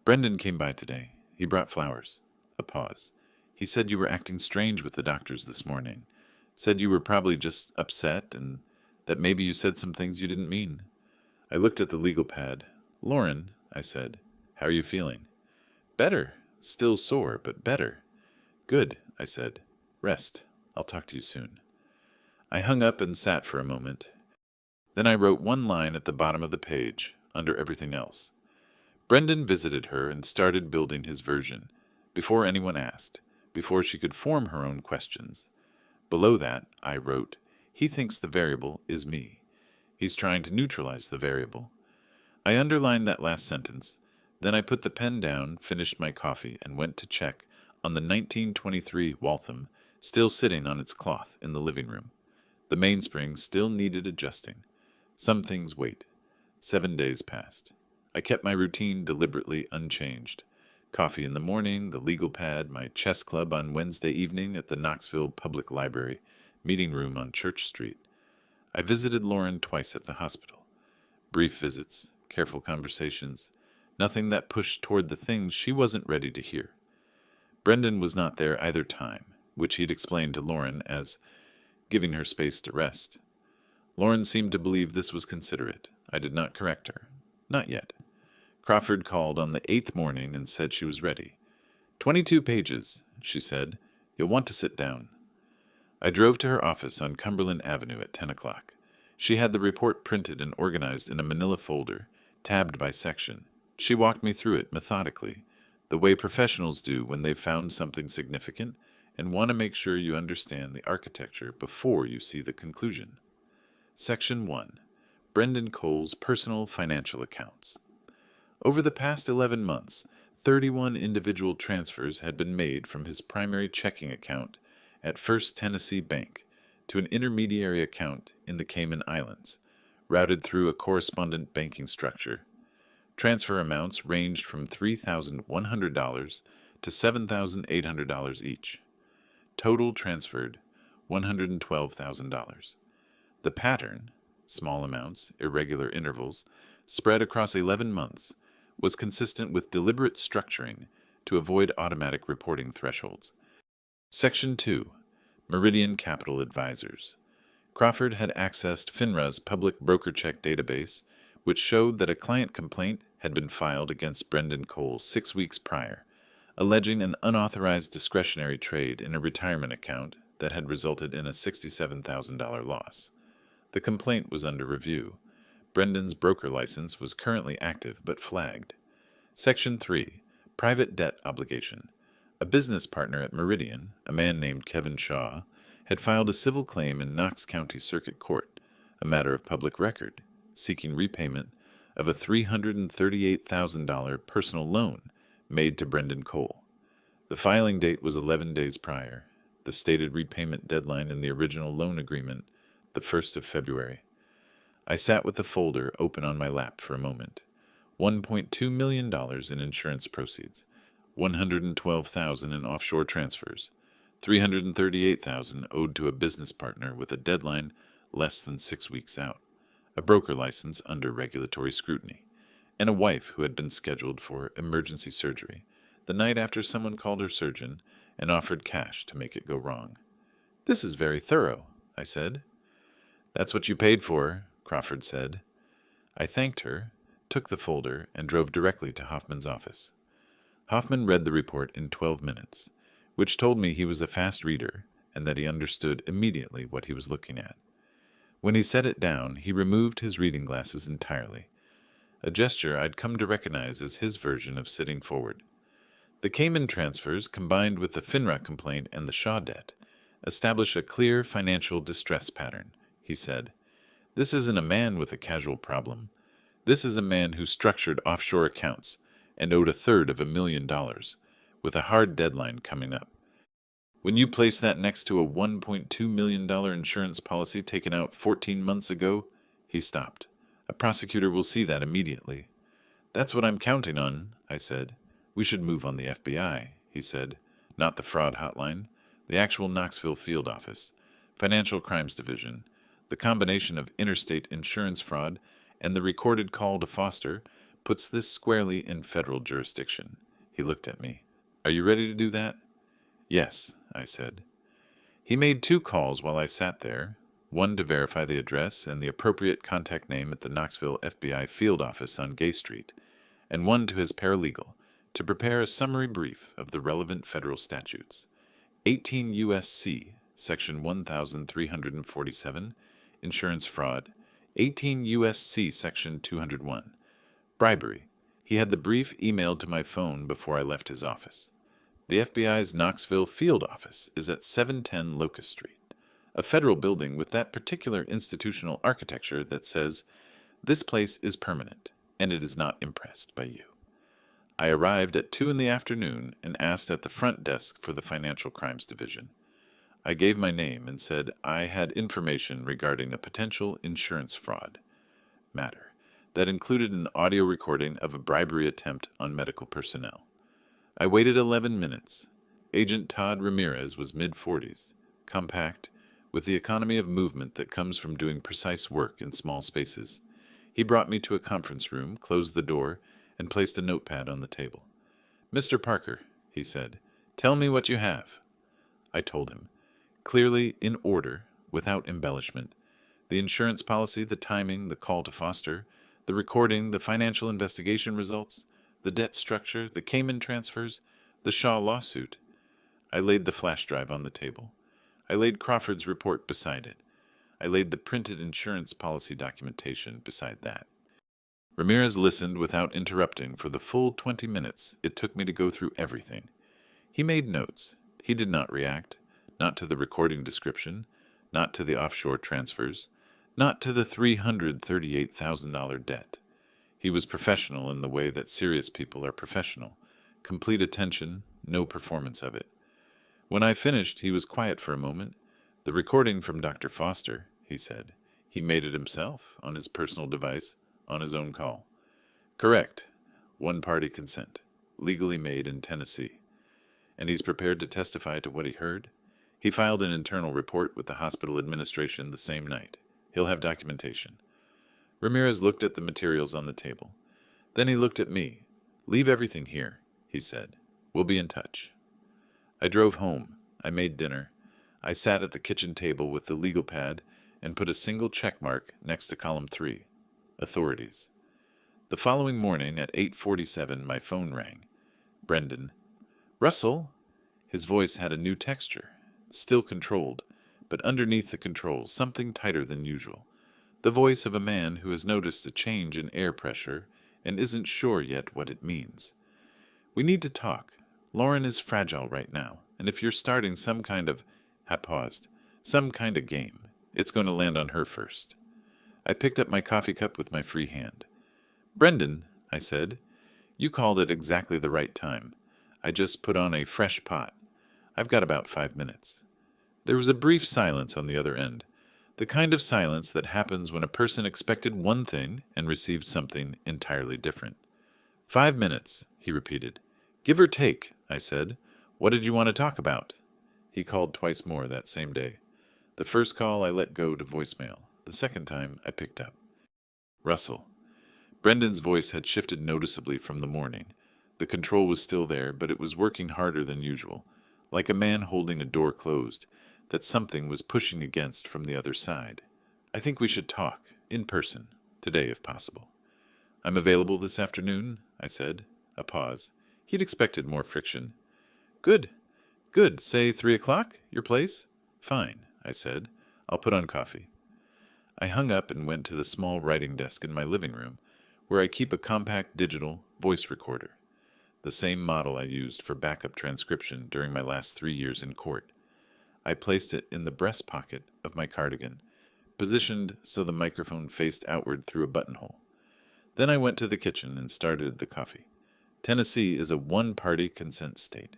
"Brendan came by today. He brought flowers." A pause. "He said you were acting strange with the doctors this morning. Said you were probably just upset and that maybe you said some things you didn't mean." I looked at the legal pad. "Lauren," I said, "how are you feeling?" "Better. Still sore, but better." "Good," I said. "Rest. I'll talk to you soon." I hung up and sat for a moment. Then I wrote one line at the bottom of the page, under everything else. Brendan visited her and started building his version, before anyone asked, before she could form her own questions. Below that, I wrote, "He thinks the variable is me. He's trying to neutralize the variable." I underlined that last sentence. Then I put the pen down, finished my coffee, and went to check on the 1923 Waltham, still sitting on its cloth in the living room. The mainspring still needed adjusting. Some things wait. 7 days passed. I kept my routine deliberately unchanged. Coffee in the morning, the legal pad, my chess club on Wednesday evening at the Knoxville Public Library, meeting room on Church Street. I visited Lauren twice at the hospital. Brief visits, careful conversations, nothing that pushed toward the things she wasn't ready to hear. Brendan was not there either time, which he'd explained to Lauren as giving her space to rest. Lauren seemed to believe this was considerate. I did not correct her. Not yet. Crawford called on the 8th morning and said she was ready. 22 pages, she said. "You'll want to sit down." I drove to her office on Cumberland Avenue at 10 o'clock. She had the report printed and organized in a manila folder, tabbed by section. She walked me through it methodically, the way professionals do when they've found something significant and want to make sure you understand the architecture before you see the conclusion. Section 1. Brendan Cole's Personal Financial Accounts. Over the past 11 months, 31 individual transfers had been made from his primary checking account at First Tennessee Bank to an intermediary account in the Cayman Islands, routed through a correspondent banking structure. Transfer amounts ranged from $3,100 to $7,800 each. Total transferred $112,000. The pattern, small amounts, irregular intervals, spread across 11 months, was consistent with deliberate structuring to avoid automatic reporting thresholds. Section 2. Meridian Capital Advisors. Crawford had accessed FINRA's public broker check database, which showed that a client complaint had been filed against Brendan Cole 6 weeks prior, alleging an unauthorized discretionary trade in a retirement account that had resulted in a $67,000 loss. The complaint was under review. Brendan's broker license was currently active but flagged. Section 3. Private Debt Obligation. A business partner at Meridian, a man named Kevin Shaw, had filed a civil claim in Knox County Circuit Court, a matter of public record, seeking repayment of a $338,000 personal loan made to Brendan Cole. The filing date was 11 days prior, the stated repayment deadline in the original loan agreement, the 1st of February. I sat with the folder open on my lap for a moment. $1.2 million in insurance proceeds, $112,000 in offshore transfers, $338,000 owed to a business partner with a deadline less than 6 weeks out, a broker license under regulatory scrutiny, and a wife who had been scheduled for emergency surgery the night after someone called her surgeon and offered cash to make it go wrong. "This is very thorough," I said. "That's what you paid for," Crawford said. I thanked her, took the folder, and drove directly to Hoffman's office. Hoffman read the report in 12 minutes, which told me he was a fast reader and that he understood immediately what he was looking at. When he set it down, he removed his reading glasses entirely, a gesture I'd come to recognize as his version of sitting forward. The Cayman transfers, combined with the FINRA complaint and the Shaw debt, establish a clear financial distress pattern, he said. This isn't a man with a casual problem. This is a man who structured offshore accounts and owed $325,000, with a hard deadline coming up. When you place that next to a $1.2 million insurance policy taken out 14 months ago, he stopped. A prosecutor will see that immediately. "That's what I'm counting on," I said. "We should move on the FBI," he said. "Not the fraud hotline, the actual Knoxville field office, Financial Crimes Division. The combination of interstate insurance fraud and the recorded call to Foster puts this squarely in federal jurisdiction." He looked at me. "Are you ready to do that?" "Yes," I said. He made 2 calls while I sat there, one to verify the address and the appropriate contact name at the Knoxville FBI field office on Gay Street, and one to his paralegal to prepare a summary brief of the relevant federal statutes. 18 U.S.C. Section 1347, Insurance Fraud, 18 U.S.C. Section 201, Bribery. He had the brief emailed to my phone before I left his office. The FBI's Knoxville field office is at 710 Locust Street, a federal building with that particular institutional architecture that says, "This place is permanent, and it is not impressed by you." I arrived at 2 in the afternoon and asked at the front desk for the Financial Crimes Division. I gave my name and said I had information regarding a potential insurance fraud matter that included an audio recording of a bribery attempt on medical personnel. I waited 11 minutes. Agent Todd Ramirez was mid-40s, compact, with the economy of movement that comes from doing precise work in small spaces. He brought me to a conference room, closed the door, and placed a notepad on the table. "Mr. Parker," he said, "tell me what you have." I told him, clearly, in order, without embellishment, the insurance policy, the timing, the call to Foster, the recording, the financial investigation results, the debt structure, the Cayman transfers, the Shaw lawsuit. I laid the flash drive on the table. I laid Crawford's report beside it. I laid the printed insurance policy documentation beside that. Ramirez listened without interrupting for the full 20 minutes it took me to go through everything. He made notes. He did not react, not to the recording description, not to the offshore transfers, not to the $338,000 debt. He was professional in the way that serious people are professional. Complete attention, no performance of it. When I finished, he was quiet for a moment. "The recording from Dr. Foster," he said. "He made it himself, on his personal device, on his own call." "Correct. One-party consent. Legally made in Tennessee." "And he's prepared to testify to what he heard?" "He filed an internal report with the hospital administration the same night. He'll have documentation." Ramirez looked at the materials on the table. Then he looked at me. "Leave everything here," he said. "We'll be in touch." I drove home. I made dinner. I sat at the kitchen table with the legal pad and put a single check mark next to column 3, Authorities. The following morning at 8:47 my phone rang. Brendan. "Russell?" His voice had a new texture, still controlled, but underneath the control something tighter than usual. The voice of a man who has noticed a change in air pressure and isn't sure yet what it means. "We need to talk. Lauren is fragile right now, and if you're starting some kind of—" I paused. "Some kind of game. It's going to land on her first." I picked up my coffee cup with my free hand. "Brendan," I said, "you called at exactly the right time. I just put on a fresh pot. I've got about 5 minutes." There was a brief silence on the other end, the kind of silence that happens when a person expected one thing and received something entirely different. "5 minutes," he repeated. "Give or take," I said. "What did you want to talk about?" He called twice more that same day. The first call I let go to voicemail. The second time I picked up. "Russell." Brendan's voice had shifted noticeably from the morning. The control was still there, but it was working harder than usual, like a man holding a door closed, that something was pushing against from the other side. "I think we should talk, in person, today if possible." "I'm available this afternoon," I said. A pause. He'd expected more friction. "Good. Good. Say 3 o'clock? Your place?" "Fine," I said. "I'll put on coffee." I hung up and went to the small writing desk in my living room, where I keep a compact digital voice recorder, the same model I used for backup transcription during my last 3 years in court. I placed it in the breast pocket of my cardigan, positioned so the microphone faced outward through a buttonhole. Then I went to the kitchen and started the coffee. Tennessee is a one-party consent state.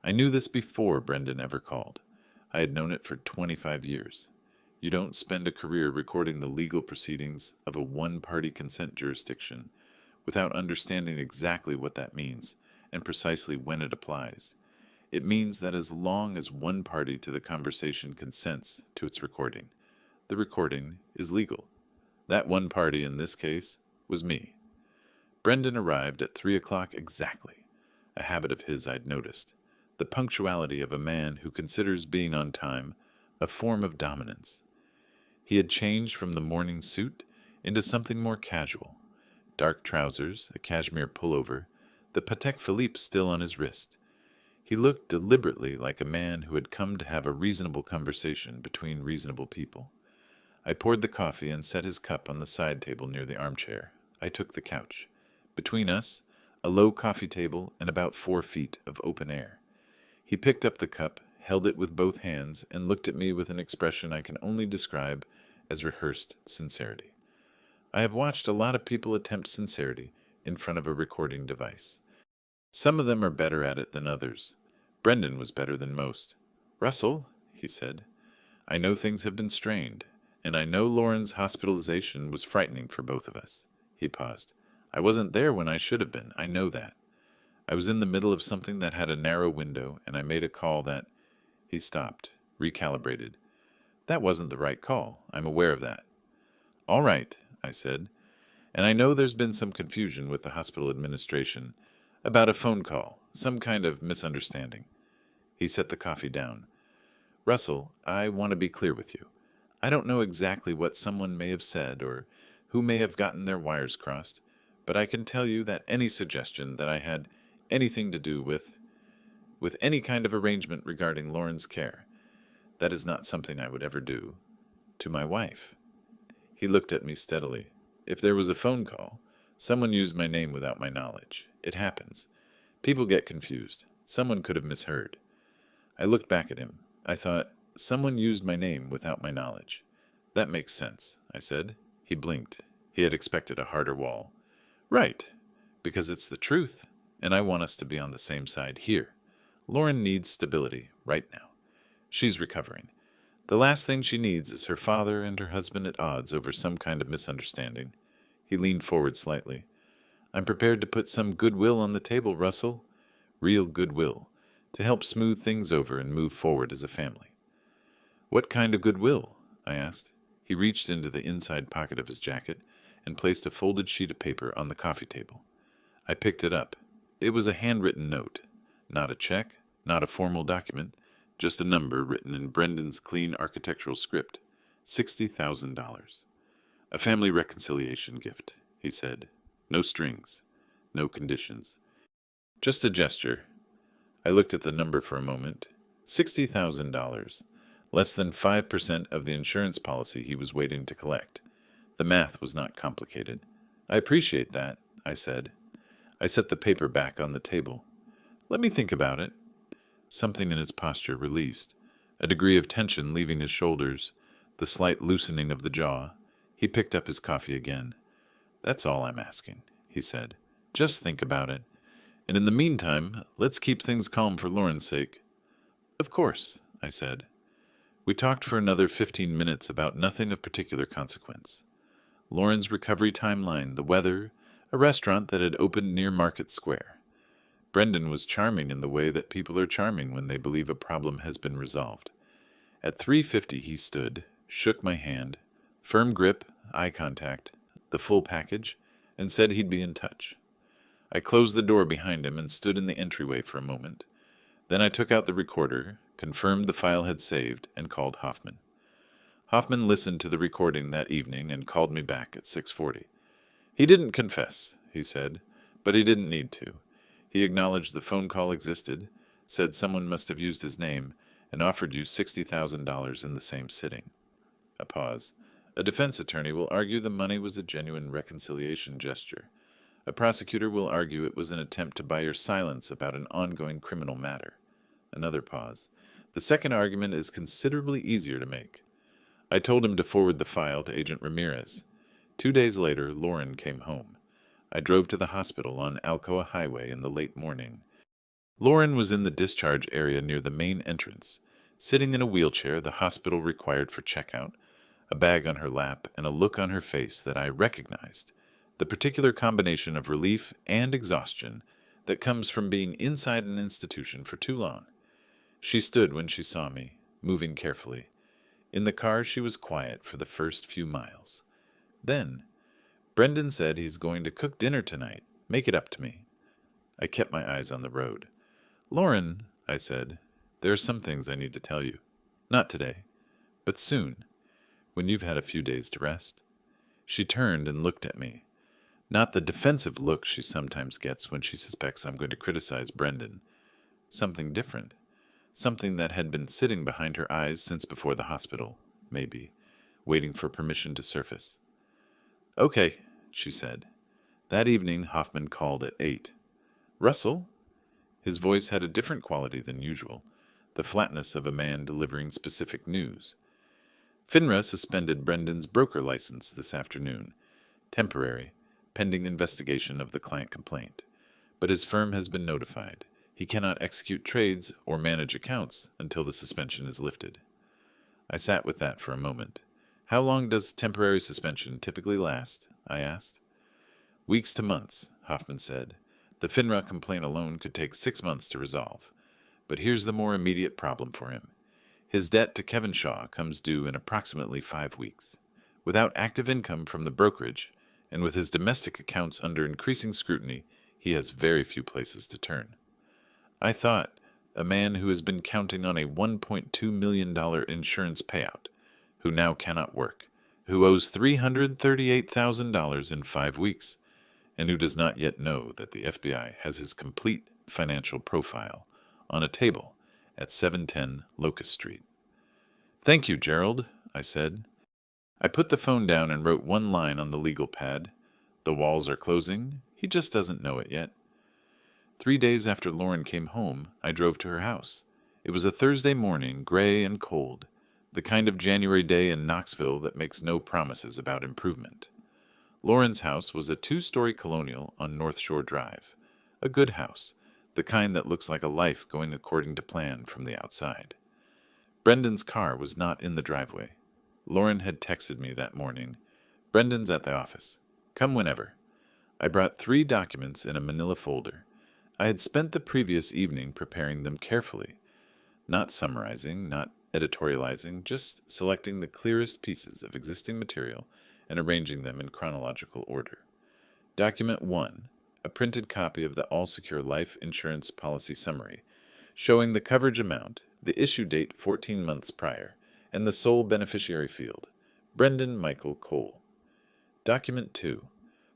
I knew this before Brendan ever called. I had known it for 25 years. You don't spend a career recording the legal proceedings of a one-party consent jurisdiction without understanding exactly what that means and precisely when it applies. It means that as long as one party to the conversation consents to its recording, the recording is legal. That one party in this case was me. Brendan arrived at 3 o'clock exactly, a habit of his I'd noticed, the punctuality of a man who considers being on time a form of dominance. He had changed from the morning suit into something more casual. Dark trousers, a cashmere pullover, the Patek Philippe still on his wrist. He looked deliberately like a man who had come to have a reasonable conversation between reasonable people. I poured the coffee and set his cup on the side table near the armchair. I took the couch. Between us, a low coffee table and about 4 feet of open air. He picked up the cup, held it with both hands, and looked at me with an expression I can only describe as rehearsed sincerity. I have watched a lot of people attempt sincerity in front of a recording device. Some of them are better at it than others. Brendan was better than most. "Russell," he said, "I know things have been strained, and I know Lauren's hospitalization was frightening for both of us." He paused. "I wasn't there when I should have been. I know that. I was in the middle of something that had a narrow window, and I made a call that—" He stopped, recalibrated. "That wasn't the right call. I'm aware of that." "All right," I said. "And I know there's been some confusion with the hospital administration about a phone call, some kind of misunderstanding." He set the coffee down. "Russell, I want to be clear with you. I don't know exactly what someone may have said or who may have gotten their wires crossed, but I can tell you that any suggestion that I had anything to do with any kind of arrangement regarding Lauren's care, that is not something I would ever do to my wife." He looked at me steadily. "If there was a phone call, someone used my name without my knowledge. It happens. People get confused. Someone could have misheard." I looked back at him. I thought, someone used my name without my knowledge. "That makes sense," I said. He blinked. He had expected a harder wall. Right, because it's the truth, and I want us to be on the same side here. Lauren needs stability right now. She's recovering. The last thing she needs is her father and her husband at odds over some kind of misunderstanding. He leaned forward slightly. I'm prepared to put some goodwill on the table, Russell. Real goodwill, to help smooth things over and move forward as a family. What kind of goodwill? I asked. He reached into the inside pocket of his jacket and placed a folded sheet of paper on the coffee table. I picked it up. It was a handwritten note. Not a check, not a formal document, just a number written in Brendan's clean architectural script. $60,000. A family reconciliation gift, he said. No strings, no conditions. Just a gesture. I looked at the number for a moment. $60,000. Less than 5% of the insurance policy he was waiting to collect. The math was not complicated. I appreciate that, I said. I set the paper back on the table. Let me think about it. Something in his posture released. A degree of tension leaving his shoulders, the slight loosening of the jaw. He picked up his coffee again. That's all I'm asking, he said. Just think about it. And in the meantime, let's keep things calm for Lauren's sake. Of course, I said. We talked for another 15 minutes about nothing of particular consequence. Lauren's recovery timeline, the weather, a restaurant that had opened near Market Square. Brendan was charming in the way that people are charming when they believe a problem has been resolved. At 3:50 he stood, shook my hand, firm grip, eye contact, the full package, and said he'd be in touch. I closed the door behind him and stood in the entryway for a moment. Then I took out the recorder, confirmed the file had saved, and called Hoffman. Hoffman listened to the recording that evening and called me back at 6:40. He didn't confess, he said, but he didn't need to. He acknowledged the phone call existed, said someone must have used his name, and offered you $60,000 in the same sitting. A pause. A defense attorney will argue the money was a genuine reconciliation gesture. A prosecutor will argue it was an attempt to buy your silence about an ongoing criminal matter. Another pause. The second argument is considerably easier to make. I told him to forward the file to Agent Ramirez. 2 days later, Lauren came home. I drove to the hospital on Alcoa Highway in the late morning. Lauren was in the discharge area near the main entrance, sitting in a wheelchair the hospital required for checkout, a bag on her lap, and a look on her face that I recognized, the particular combination of relief and exhaustion that comes from being inside an institution for too long. She stood when she saw me, moving carefully. In the car she was quiet for the first few miles. Then, Brendan said he's going to cook dinner tonight. Make it up to me. I kept my eyes on the road. Lauren, I said, there are some things I need to tell you. Not today, but soon, when you've had a few days to rest. She turned and looked at me. Not the defensive look she sometimes gets when she suspects I'm going to criticize Brendan. Something different. Something that had been sitting behind her eyes since before the hospital, maybe, waiting for permission to surface. Okay, she said. That evening, Hoffman called at 8. Russell? His voice had a different quality than usual, the flatness of a man delivering specific news. FINRA suspended Brendan's broker license this afternoon. Temporary, pending investigation of the client complaint. But his firm has been notified. He cannot execute trades or manage accounts until the suspension is lifted. I sat with that for a moment. How long does temporary suspension typically last? I asked. Weeks to months, Hoffman said. The FINRA complaint alone could take 6 months to resolve. But here's the more immediate problem for him. His debt to Kevin Shaw comes due in approximately 5 weeks. Without active income from the brokerage, and with his domestic accounts under increasing scrutiny, he has very few places to turn. I thought, a man who has been counting on a $1.2 million insurance payout, who now cannot work, who owes $338,000 in 5 weeks, and who does not yet know that the FBI has his complete financial profile on a table at 710 Locust Street. Thank you, Gerald, I said. I put the phone down and wrote one line on the legal pad. The walls are closing. He just doesn't know it yet. 3 days after Lauren came home, I drove to her house. It was a Thursday morning, gray and cold, the kind of January day in Knoxville that makes no promises about improvement. Lauren's house was a 2-story colonial on North Shore Drive. A good house, the kind that looks like a life going according to plan from the outside. Brendan's car was not in the driveway. Lauren had texted me that morning. "Brendan's at the office. Come whenever." I brought 3 documents in a manila folder. I had spent the previous evening preparing them carefully, not summarizing, not editorializing, just selecting the clearest pieces of existing material and arranging them in chronological order. Document 1, a printed copy of the All Secure Life Insurance Policy Summary, showing the coverage amount, the issue date 14 months prior, and the sole beneficiary field, Brendan Michael Cole. Document 2,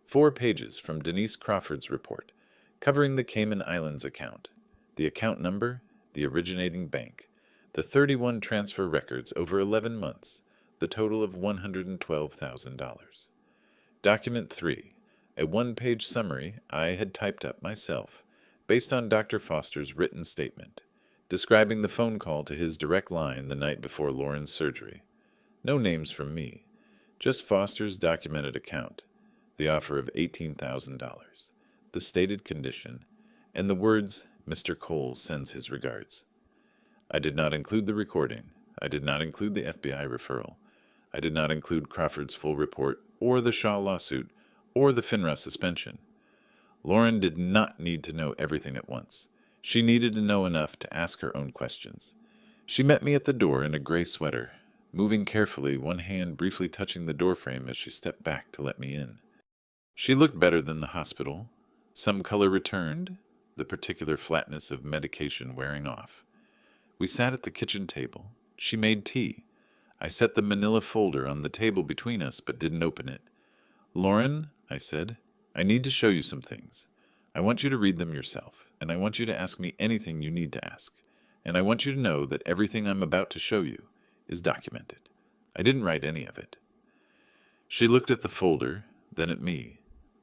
4 pages from Denise Crawford's report, covering the Cayman Islands account, the account number, the originating bank, the 31 transfer records over 11 months, the total of $112,000. Document 3, a 1-page summary I had typed up myself, based on Dr. Foster's written statement, describing the phone call to his direct line the night before Lauren's surgery. No names from me, just Foster's documented account, the offer of $18,000, the stated condition, and the words, "Mr. Cole sends his regards." I did not include the recording. I did not include the FBI referral. I did not include Crawford's full report, or the Shaw lawsuit, or the FINRA suspension. Lauren did not need to know everything at once. She needed to know enough to ask her own questions. She met me at the door in a gray sweater, moving carefully, one hand briefly touching the doorframe as she stepped back to let me in. She looked better than the hospital. Some color returned, the particular flatness of medication wearing off. We sat at the kitchen table. She made tea. I set the manila folder on the table between us, but didn't open it. "Lauren," I said, "I need to show you some things. I want you to read them yourself, and I want you to ask me anything you need to ask. And I want you to know that everything I'm about to show you is documented. I didn't write any of it." She looked at the folder, then at me.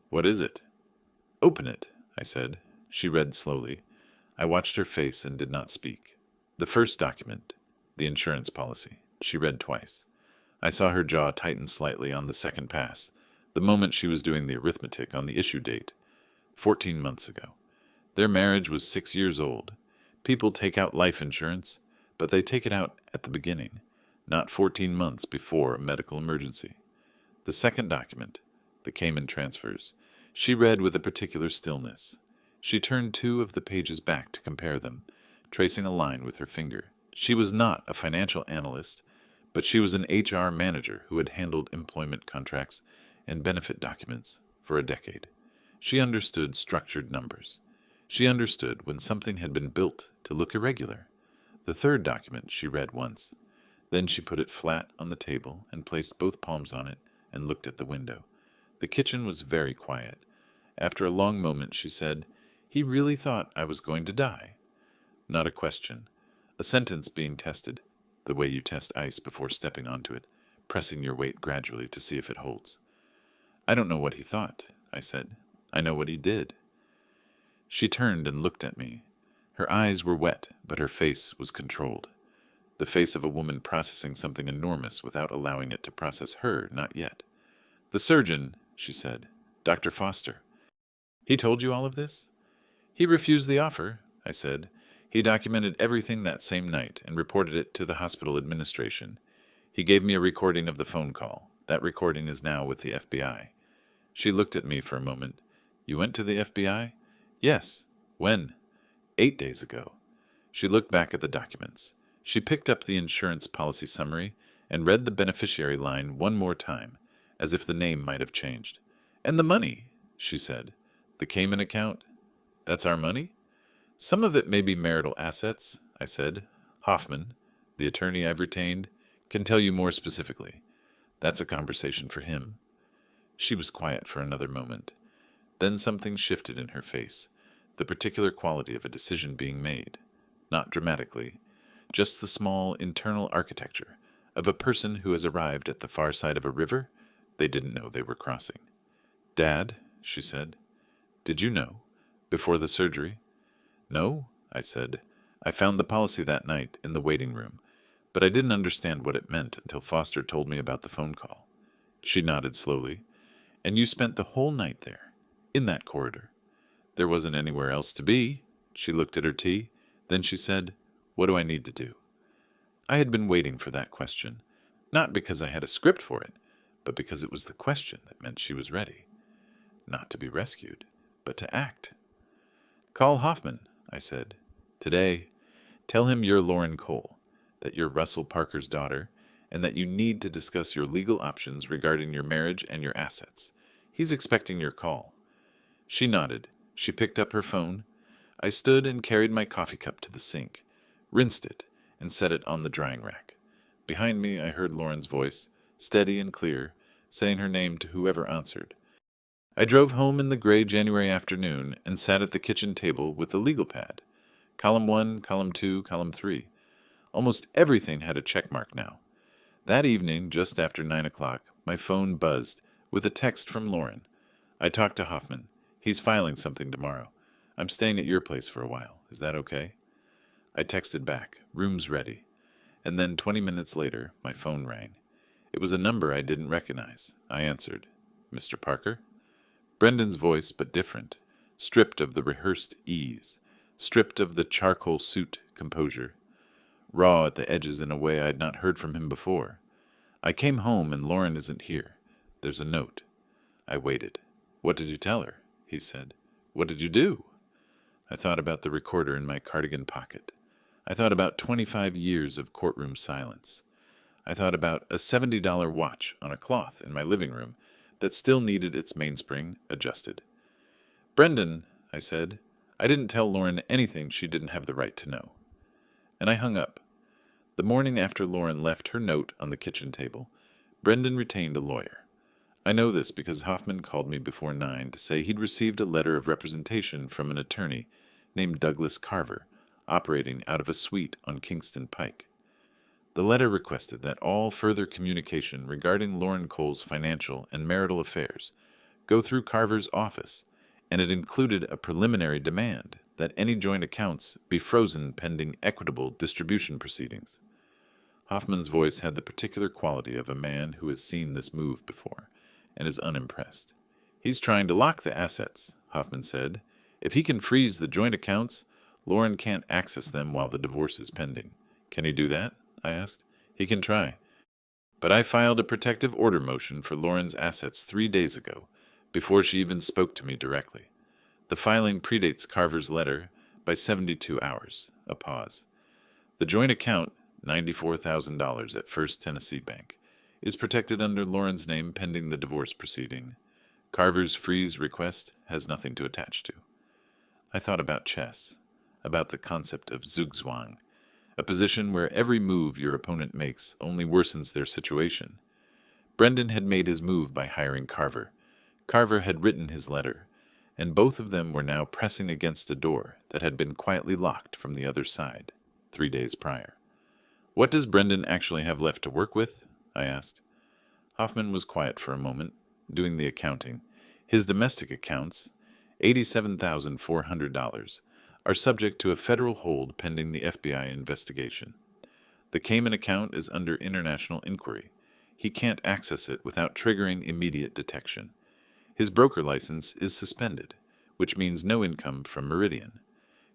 "What is it?" "Open it," I said. She read slowly. I watched her face and did not speak. The first document, the insurance policy. She read twice. I saw her jaw tighten slightly on the second pass, the moment she was doing the arithmetic on the issue date. 14 months ago. Their marriage was 6 years old. People take out life insurance, but they take it out at the beginning, not 14 months before a medical emergency. The second document, the Cayman transfers, she read with a particular stillness. She turned 2 of the pages back to compare them, tracing a line with her finger. She was not a financial analyst, but she was an HR manager who had handled employment contracts and benefit documents for a decade. She understood structured numbers. She understood when something had been built to look irregular. The third document she read once. Then she put it flat on the table and placed both palms on it and looked at the window. The kitchen was very quiet. After a long moment she said, "He really thought I was going to die." Not a question. A sentence being tested, the way you test ice before stepping onto it, pressing your weight gradually to see if it holds. "I don't know what he thought," I said. "I know what he did." She turned and looked at me. Her eyes were wet, but her face was controlled. The face of a woman processing something enormous without allowing it to process her, not yet. "The surgeon," she said, "Dr. Foster. He told you all of this?" "He refused the offer," I said. "He documented everything that same night and reported it to the hospital administration. He gave me a recording of the phone call. That recording is now with the FBI." She looked at me for a moment. "You went to the FBI?" "Yes." "When?" 8 days ago." She looked back at the documents. She picked up the insurance policy summary and read the beneficiary line one more time, as if the name might have changed. "And the money," she said. "The Cayman account? That's our money?" "Some of it may be marital assets," I said. "Hoffman, the attorney I've retained, can tell you more specifically. That's a conversation for him." She was quiet for another moment. Then something shifted in her face, the particular quality of a decision being made. Not dramatically, just the small internal architecture of a person who has arrived at the far side of a river they didn't know they were crossing. "Dad," she said, "did you know? Before the surgery?" "No," I said. "I found the policy that night in the waiting room, but I didn't understand what it meant until Foster told me about the phone call." She nodded slowly. And you spent the whole night there, in that corridor. There wasn't anywhere else to be. She looked at her tea. Then she said, "What do I need to do?" I had been waiting for that question, not because I had a script for it, but because it was the question that meant she was ready. Not to be rescued, but to act. "Call Hoffman," I said. "Today. Tell him you're Lauren Cole, that you're Russell Parker's daughter, and that you need to discuss your legal options regarding your marriage and your assets. He's expecting your call." She nodded. She picked up her phone. I stood and carried my coffee cup to the sink, rinsed it, and set it on the drying rack. Behind me I heard Lauren's voice, steady and clear, saying her name to whoever answered. I drove home in the gray January afternoon and sat at the kitchen table with the legal pad. Column 1, Column 2, Column 3. Almost everything had a check mark now. That evening, just after 9 o'clock, my phone buzzed with a text from Lauren. I talked to Hoffman. He's filing something tomorrow. I'm staying at your place for a while. Is that okay? I texted back, "Room's ready." And then 20 minutes later, my phone rang. It was a number I didn't recognize. I answered. "Mr. Parker?" Brendan's voice, but different, stripped of the rehearsed ease, stripped of the charcoal suit composure, raw at the edges in a way I had not heard from him before. "I came home and Lauren isn't here. There's a note." I waited. "What did you tell her?" he said. "What did you do?" I thought about the recorder in my cardigan pocket. I thought about 25 years of courtroom silence. I thought about a $70 watch on a cloth in my living room that still needed its mainspring adjusted. "Brendan," I said, "I didn't tell Lauren anything she didn't have the right to know." And I hung up. The morning after Lauren left her note on the kitchen table, Brendan retained a lawyer. I know this because Hoffman called me before 9 to say he'd received a letter of representation from an attorney named Douglas Carver, operating out of a suite on Kingston Pike. The letter requested that all further communication regarding Lauren Cole's financial and marital affairs go through Carver's office, and it included a preliminary demand that any joint accounts be frozen pending equitable distribution proceedings. Hoffman's voice had the particular quality of a man who has seen this move before and is unimpressed. "He's trying to lock the assets," Hoffman said. "If he can freeze the joint accounts, Lauren can't access them while the divorce is pending." "Can he do that?" I asked. "He can try. But I filed a protective order motion for Lauren's assets 3 days ago, before she even spoke to me directly. The filing predates Carver's letter by 72 hours. A pause. The joint account, $94,000 at First Tennessee Bank, is protected under Lauren's name pending the divorce proceeding. Carver's freeze request has nothing to attach to." I thought about chess, about the concept of zugzwang, a position where every move your opponent makes only worsens their situation. Brendan had made his move by hiring Carver. Carver had written his letter, and both of them were now pressing against a door that had been quietly locked from the other side 3 days prior. "What does Brendan actually have left to work with?" I asked. Hoffman was quiet for a moment, doing the accounting. His domestic accounts, $87,400, are subject to a federal hold pending the FBI investigation. The Cayman account is under international inquiry. He can't access it without triggering immediate detection. His broker license is suspended, which means no income from Meridian.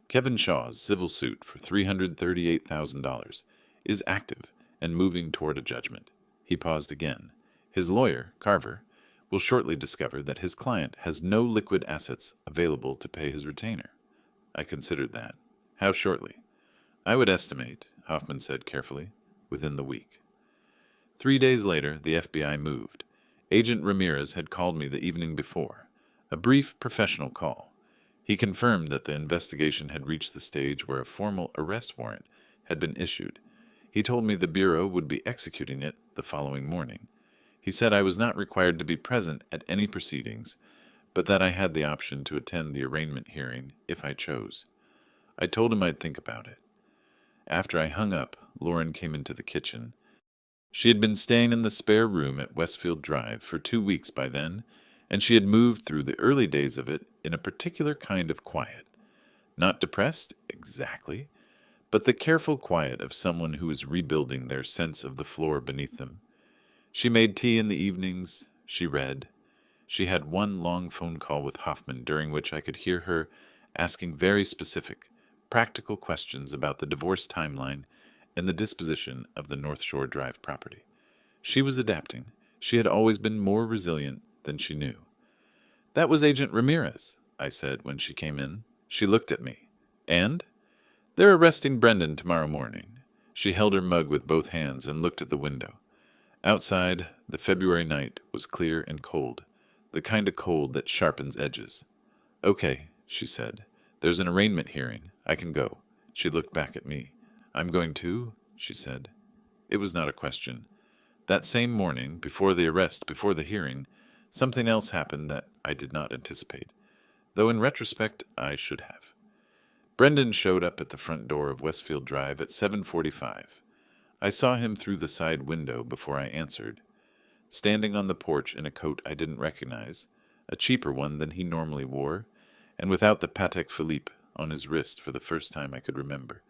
Kevin Shaw's civil suit for $338,000 is active and moving toward a judgment. He paused again. His lawyer, Carver, will shortly discover that his client has no liquid assets available to pay his retainer. I considered that. "How shortly?" "I would estimate," Hoffman said carefully, "within the week." 3 days later, the FBI moved. Agent Ramirez had called me the evening before. A brief professional call. He confirmed that the investigation had reached the stage where a formal arrest warrant had been issued. He told me the Bureau would be executing it the following morning. He said I was not required to be present at any proceedings, but that I had the option to attend the arraignment hearing if I chose. I told him I'd think about it. After I hung up, Lauren came into the kitchen. She had been staying in the spare room at Westfield Drive for 2 weeks by then, and she had moved through the early days of it in a particular kind of quiet. Not depressed, exactly, but the careful quiet of someone who is rebuilding their sense of the floor beneath them. She made tea in the evenings. She read. She had one long phone call with Hoffman during which I could hear her asking very specific, practical questions about the divorce timeline and the disposition of the North Shore Drive property. She was adapting. She had always been more resilient than she knew. "That was Agent Ramirez," I said when she came in. She looked at me. "And?" "They're arresting Brendan tomorrow morning." She held her mug with both hands and looked at the window. Outside, the February night was clear and cold, the kind of cold that sharpens edges. "Okay," she said. "There's an arraignment hearing. I can go." She looked back at me. "I'm going too," she said. It was not a question. That same morning, before the arrest, before the hearing, something else happened that I did not anticipate, though in retrospect I should have. Brendan showed up at the front door of Westfield Drive at 7:45. I saw him through the side window before I answered, standing on the porch in a coat I didn't recognize, a cheaper one than he normally wore, and without the Patek Philippe on his wrist for the first time I could remember.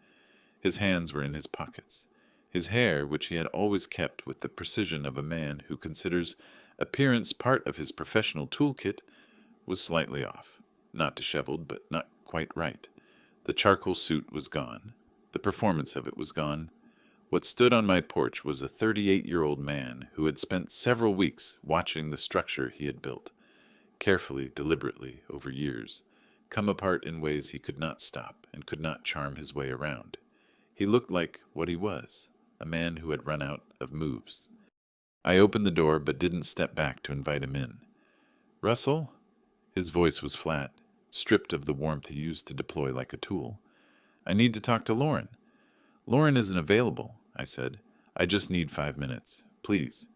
His hands were in his pockets. His hair, which he had always kept with the precision of a man who considers appearance part of his professional toolkit, was slightly off. Not disheveled, but not quite right. The charcoal suit was gone. The performance of it was gone. What stood on my porch was a 38-year-old man who had spent several weeks watching the structure he had built, carefully, deliberately, over years, come apart in ways he could not stop and could not charm his way around. He looked like what he was, a man who had run out of moves. I opened the door but didn't step back to invite him in. "Russell?" His voice was flat, stripped of the warmth he used to deploy like a tool. "I need to talk to Lauren." "Lauren isn't available," I said. "I just need 5 minutes. Please."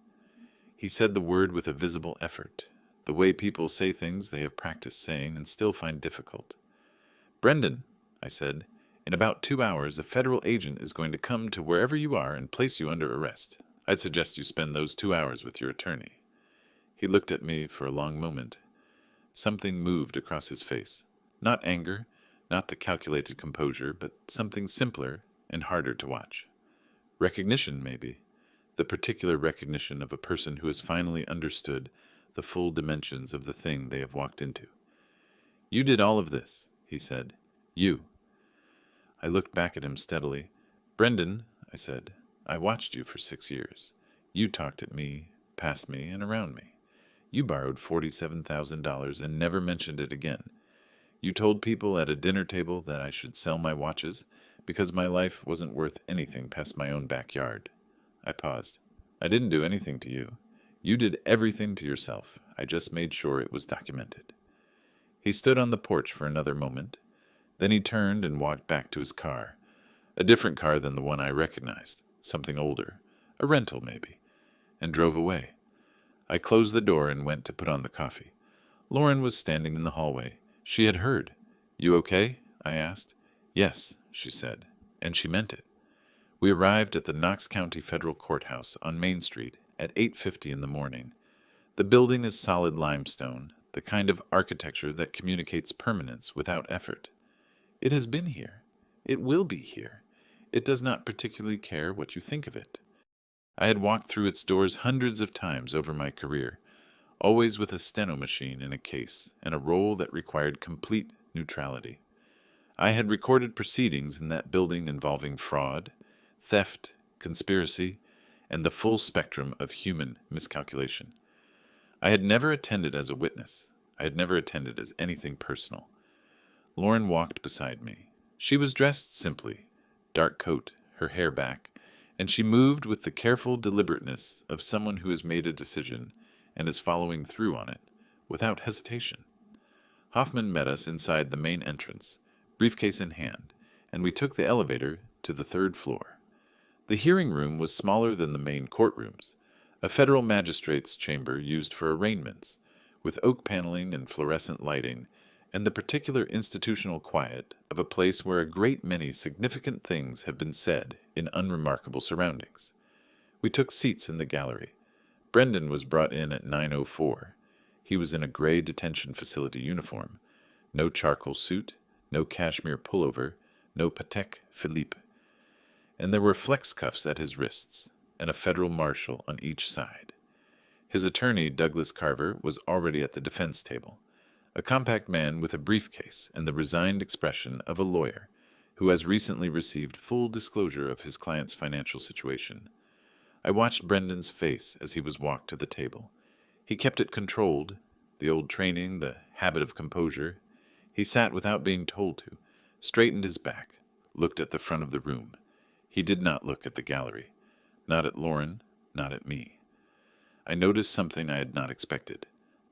He said the word with a visible effort, the way people say things they have practiced saying and still find difficult. "Brendan," I said, "in about 2 hours a federal agent is going to come to wherever you are and place you under arrest. I'd suggest you spend those 2 hours with your attorney." He looked at me for a long moment. Something moved across his face. Not anger, not the calculated composure, but something simpler and harder to watch. Recognition, maybe. The particular recognition of a person who has finally understood the full dimensions of the thing they have walked into. "You did all of this," he said. "You." I looked back at him steadily. "Brendan," I said, "I watched you for 6 years. You talked at me, past me, and around me. You borrowed $47,000 and never mentioned it again. You told people at a dinner table that I should sell my watches because my life wasn't worth anything past my own backyard." I paused. "I didn't do anything to you. You did everything to yourself. I just made sure it was documented." He stood on the porch for another moment. Then he turned and walked back to his car. A different car than the one I recognized, something older, a rental maybe, and drove away. I closed the door and went to put on the coffee. Lauren was standing in the hallway. She had heard. "You okay?" I asked. "Yes," she said, and she meant it. We arrived at the Knox County Federal Courthouse on Main Street at 8:50 in the morning. The building is solid limestone, the kind of architecture that communicates permanence without effort. It has been here. It will be here. It does not particularly care what you think of it. I had walked through its doors hundreds of times over my career, always with a steno machine in a case and a role that required complete neutrality. I had recorded proceedings in that building involving fraud, theft, conspiracy, and the full spectrum of human miscalculation. I had never attended as a witness. I had never attended as anything personal. Lauren walked beside me. She was dressed simply, dark coat, her hair back, and she moved with the careful deliberateness of someone who has made a decision and is following through on it, without hesitation. Hoffman met us inside the main entrance, briefcase in hand, and we took the elevator to the 3rd floor. The hearing room was smaller than the main courtrooms, a federal magistrate's chamber used for arraignments, with oak paneling and fluorescent lighting, and the particular institutional quiet of a place where a great many significant things have been said in unremarkable surroundings. We took seats in the gallery. Brendan was brought in at 9:04. He was in a gray detention facility uniform, no charcoal suit, no cashmere pullover, no Patek Philippe, and there were flex cuffs at his wrists and a federal marshal on each side. His attorney, Douglas Carver, was already at the defense table, a compact man with a briefcase and the resigned expression of a lawyer who has recently received full disclosure of his client's financial situation. I watched Brendan's face as he was walked to the table. He kept it controlled, the old training, the habit of composure. He sat without being told to, straightened his back, looked at the front of the room. He did not look at the gallery, not at Lauren, not at me. I noticed something I had not expected.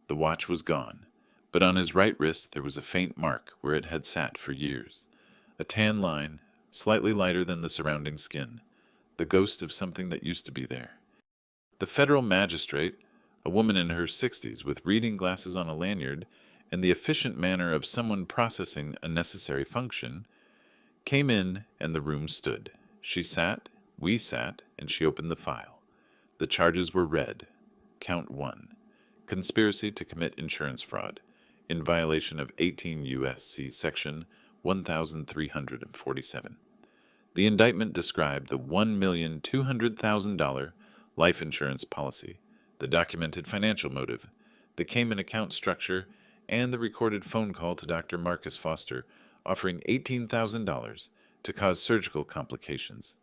The watch was gone, but on his right wrist there was a faint mark where it had sat for years. A tan line, slightly lighter than the surrounding skin, the ghost of something that used to be there. The federal magistrate, a woman in her 60s with reading glasses on a lanyard and the efficient manner of someone processing a necessary function, came in and the room stood. She sat, we sat, and she opened the file. The charges were read. Count 1. Conspiracy to commit insurance fraud, in violation of 18 U.S.C. Section 1347. The indictment described the $1,200,000 life insurance policy, the documented financial motive, the Cayman account structure, and the recorded phone call to Dr. Marcus Foster offering $18,000 to cause surgical complications.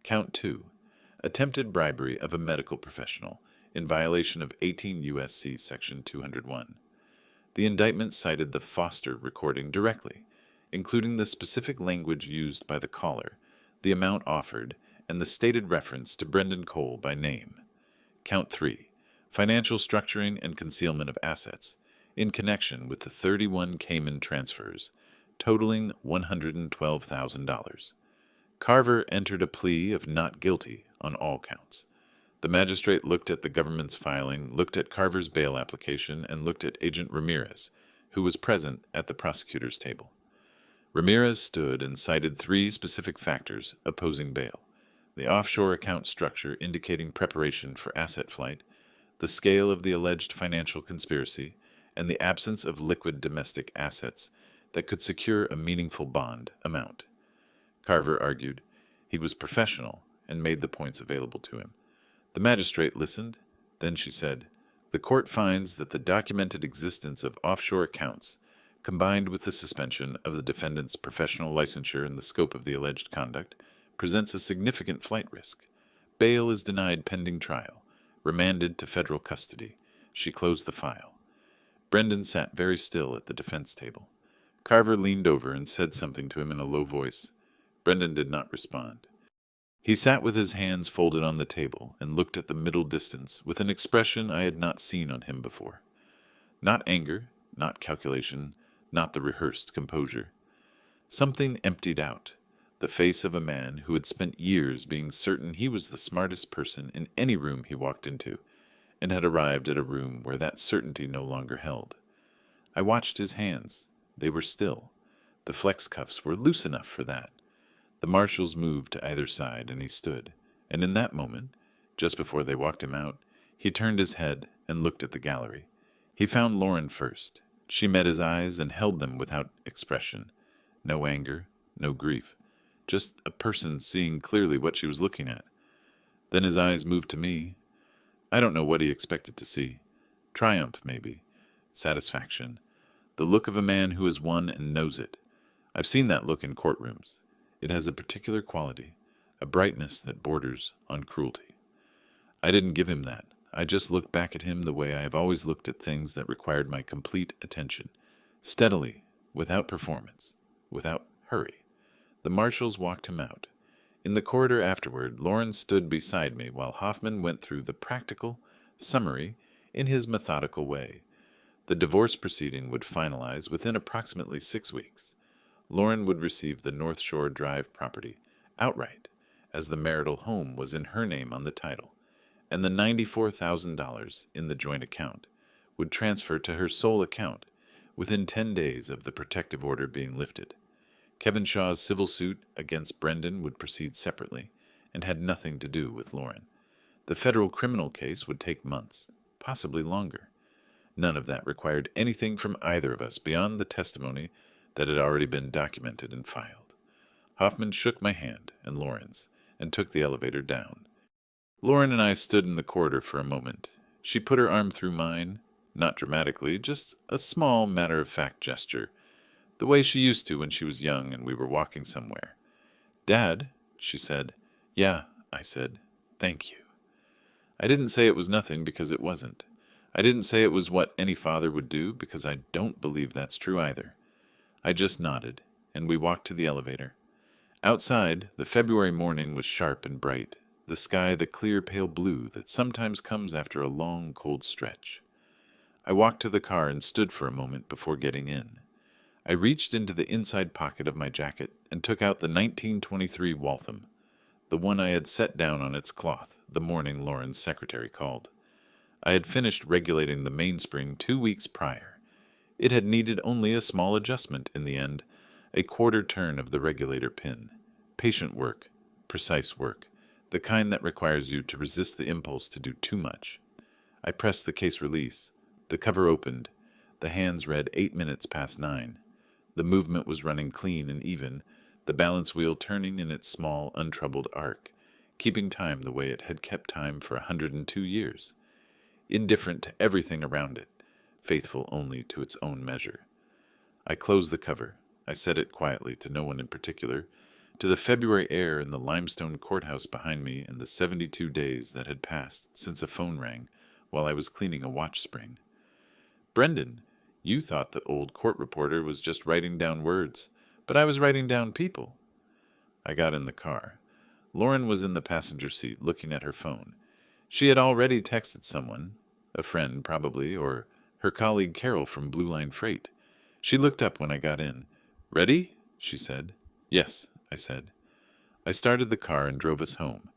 Count 2. Attempted bribery of a medical professional in violation of 18 U.S.C. Section 201. The indictment cited the Foster recording directly, including the specific language used by the caller, the amount offered, and the stated reference to Brendan Cole by name. Count 3. Financial structuring and concealment of assets, in connection with the 31 Cayman transfers, totaling $112,000. Carver entered a plea of not guilty on all counts. The magistrate looked at the government's filing, looked at Carver's bail application, and looked at Agent Ramirez, who was present at the prosecutor's table. Ramirez stood and cited 3 specific factors opposing bail: the offshore account structure indicating preparation for asset flight, the scale of the alleged financial conspiracy, and the absence of liquid domestic assets that could secure a meaningful bond amount. Carver argued he was professional and made the points available to him. The magistrate listened. Then she said, "The court finds that the documented existence of offshore accounts, combined with the suspension of the defendant's professional licensure in the scope of the alleged conduct, presents a significant flight risk. Bail is denied pending trial, remanded to federal custody." She closed the file. Brendan sat very still at the defense table. Carver leaned over and said something to him in a low voice. Brendan did not respond. He sat with his hands folded on the table and looked at the middle distance with an expression I had not seen on him before. Not anger, not calculation, not the rehearsed composure. Something emptied out, the face of a man who had spent years being certain he was the smartest person in any room he walked into, and had arrived at a room where that certainty no longer held. I watched his hands. They were still. The flex cuffs were loose enough for that. The marshals moved to either side, and he stood, and in that moment, just before they walked him out, he turned his head and looked at the gallery. He found Lauren first. She met his eyes and held them without expression. No anger, no grief. Just a person seeing clearly what she was looking at. Then his eyes moved to me. I don't know what he expected to see. Triumph, maybe. Satisfaction. The look of a man who has won and knows it. I've seen that look in courtrooms. It has a particular quality, a brightness that borders on cruelty. I didn't give him that. I just looked back at him the way I have always looked at things that required my complete attention, steadily, without performance, without hurry. The marshals walked him out. In the corridor afterward, Lawrence stood beside me while Hoffman went through the practical summary in his methodical way. The divorce proceeding would finalize within approximately 6 weeks. Lauren would receive the North Shore Drive property outright, as the marital home was in her name on the title, and the $94,000 in the joint account would transfer to her sole account within 10 days of the protective order being lifted. Kevin Shaw's civil suit against Brendan would proceed separately and had nothing to do with Lauren. The federal criminal case would take months, possibly longer. None of that required anything from either of us beyond the testimony that had already been documented and filed. Hoffman shook my hand and Lauren's and took the elevator down. Lauren and I stood in the corridor for a moment. She put her arm through mine, not dramatically, just a small matter-of-fact gesture, the way she used to when she was young and we were walking somewhere. "Dad," she said. "Yeah," I said. "Thank you." I didn't say it was nothing because it wasn't. I didn't say it was what any father would do because I don't believe that's true either. I just nodded, and we walked to the elevator. Outside, the February morning was sharp and bright, the sky the clear pale blue that sometimes comes after a long, cold stretch. I walked to the car and stood for a moment before getting in. I reached into the inside pocket of my jacket and took out the 1923 Waltham, the one I had set down on its cloth the morning Lauren's secretary called. I had finished regulating the mainspring 2 weeks prior. It had needed only a small adjustment in the end, a quarter turn of the regulator pin. Patient work, precise work, the kind that requires you to resist the impulse to do too much. I pressed the case release. The cover opened. The hands read 8 minutes past 9. The movement was running clean and even, the balance wheel turning in its small, untroubled arc, keeping time the way it had kept time for 102 years. Indifferent to everything around it, faithful only to its own measure. I closed the cover. I said it quietly to no one in particular, to the February air in the limestone courthouse behind me and the 72 days that had passed since a phone rang while I was cleaning a watch spring. "Brendan, you thought the old court reporter was just writing down words, but I was writing down people." I got in the car. Lauren was in the passenger seat looking at her phone. She had already texted someone, a friend probably, or her colleague Carol from Blue Line Freight. She looked up when I got in. "Ready?" she said. "Yes," I said. I started the car and drove us home.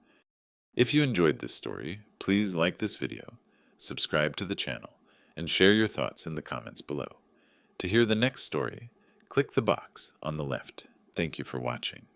If you enjoyed this story, please like this video, subscribe to the channel, and share your thoughts in the comments below. To hear the next story, click the box on the left. Thank you for watching.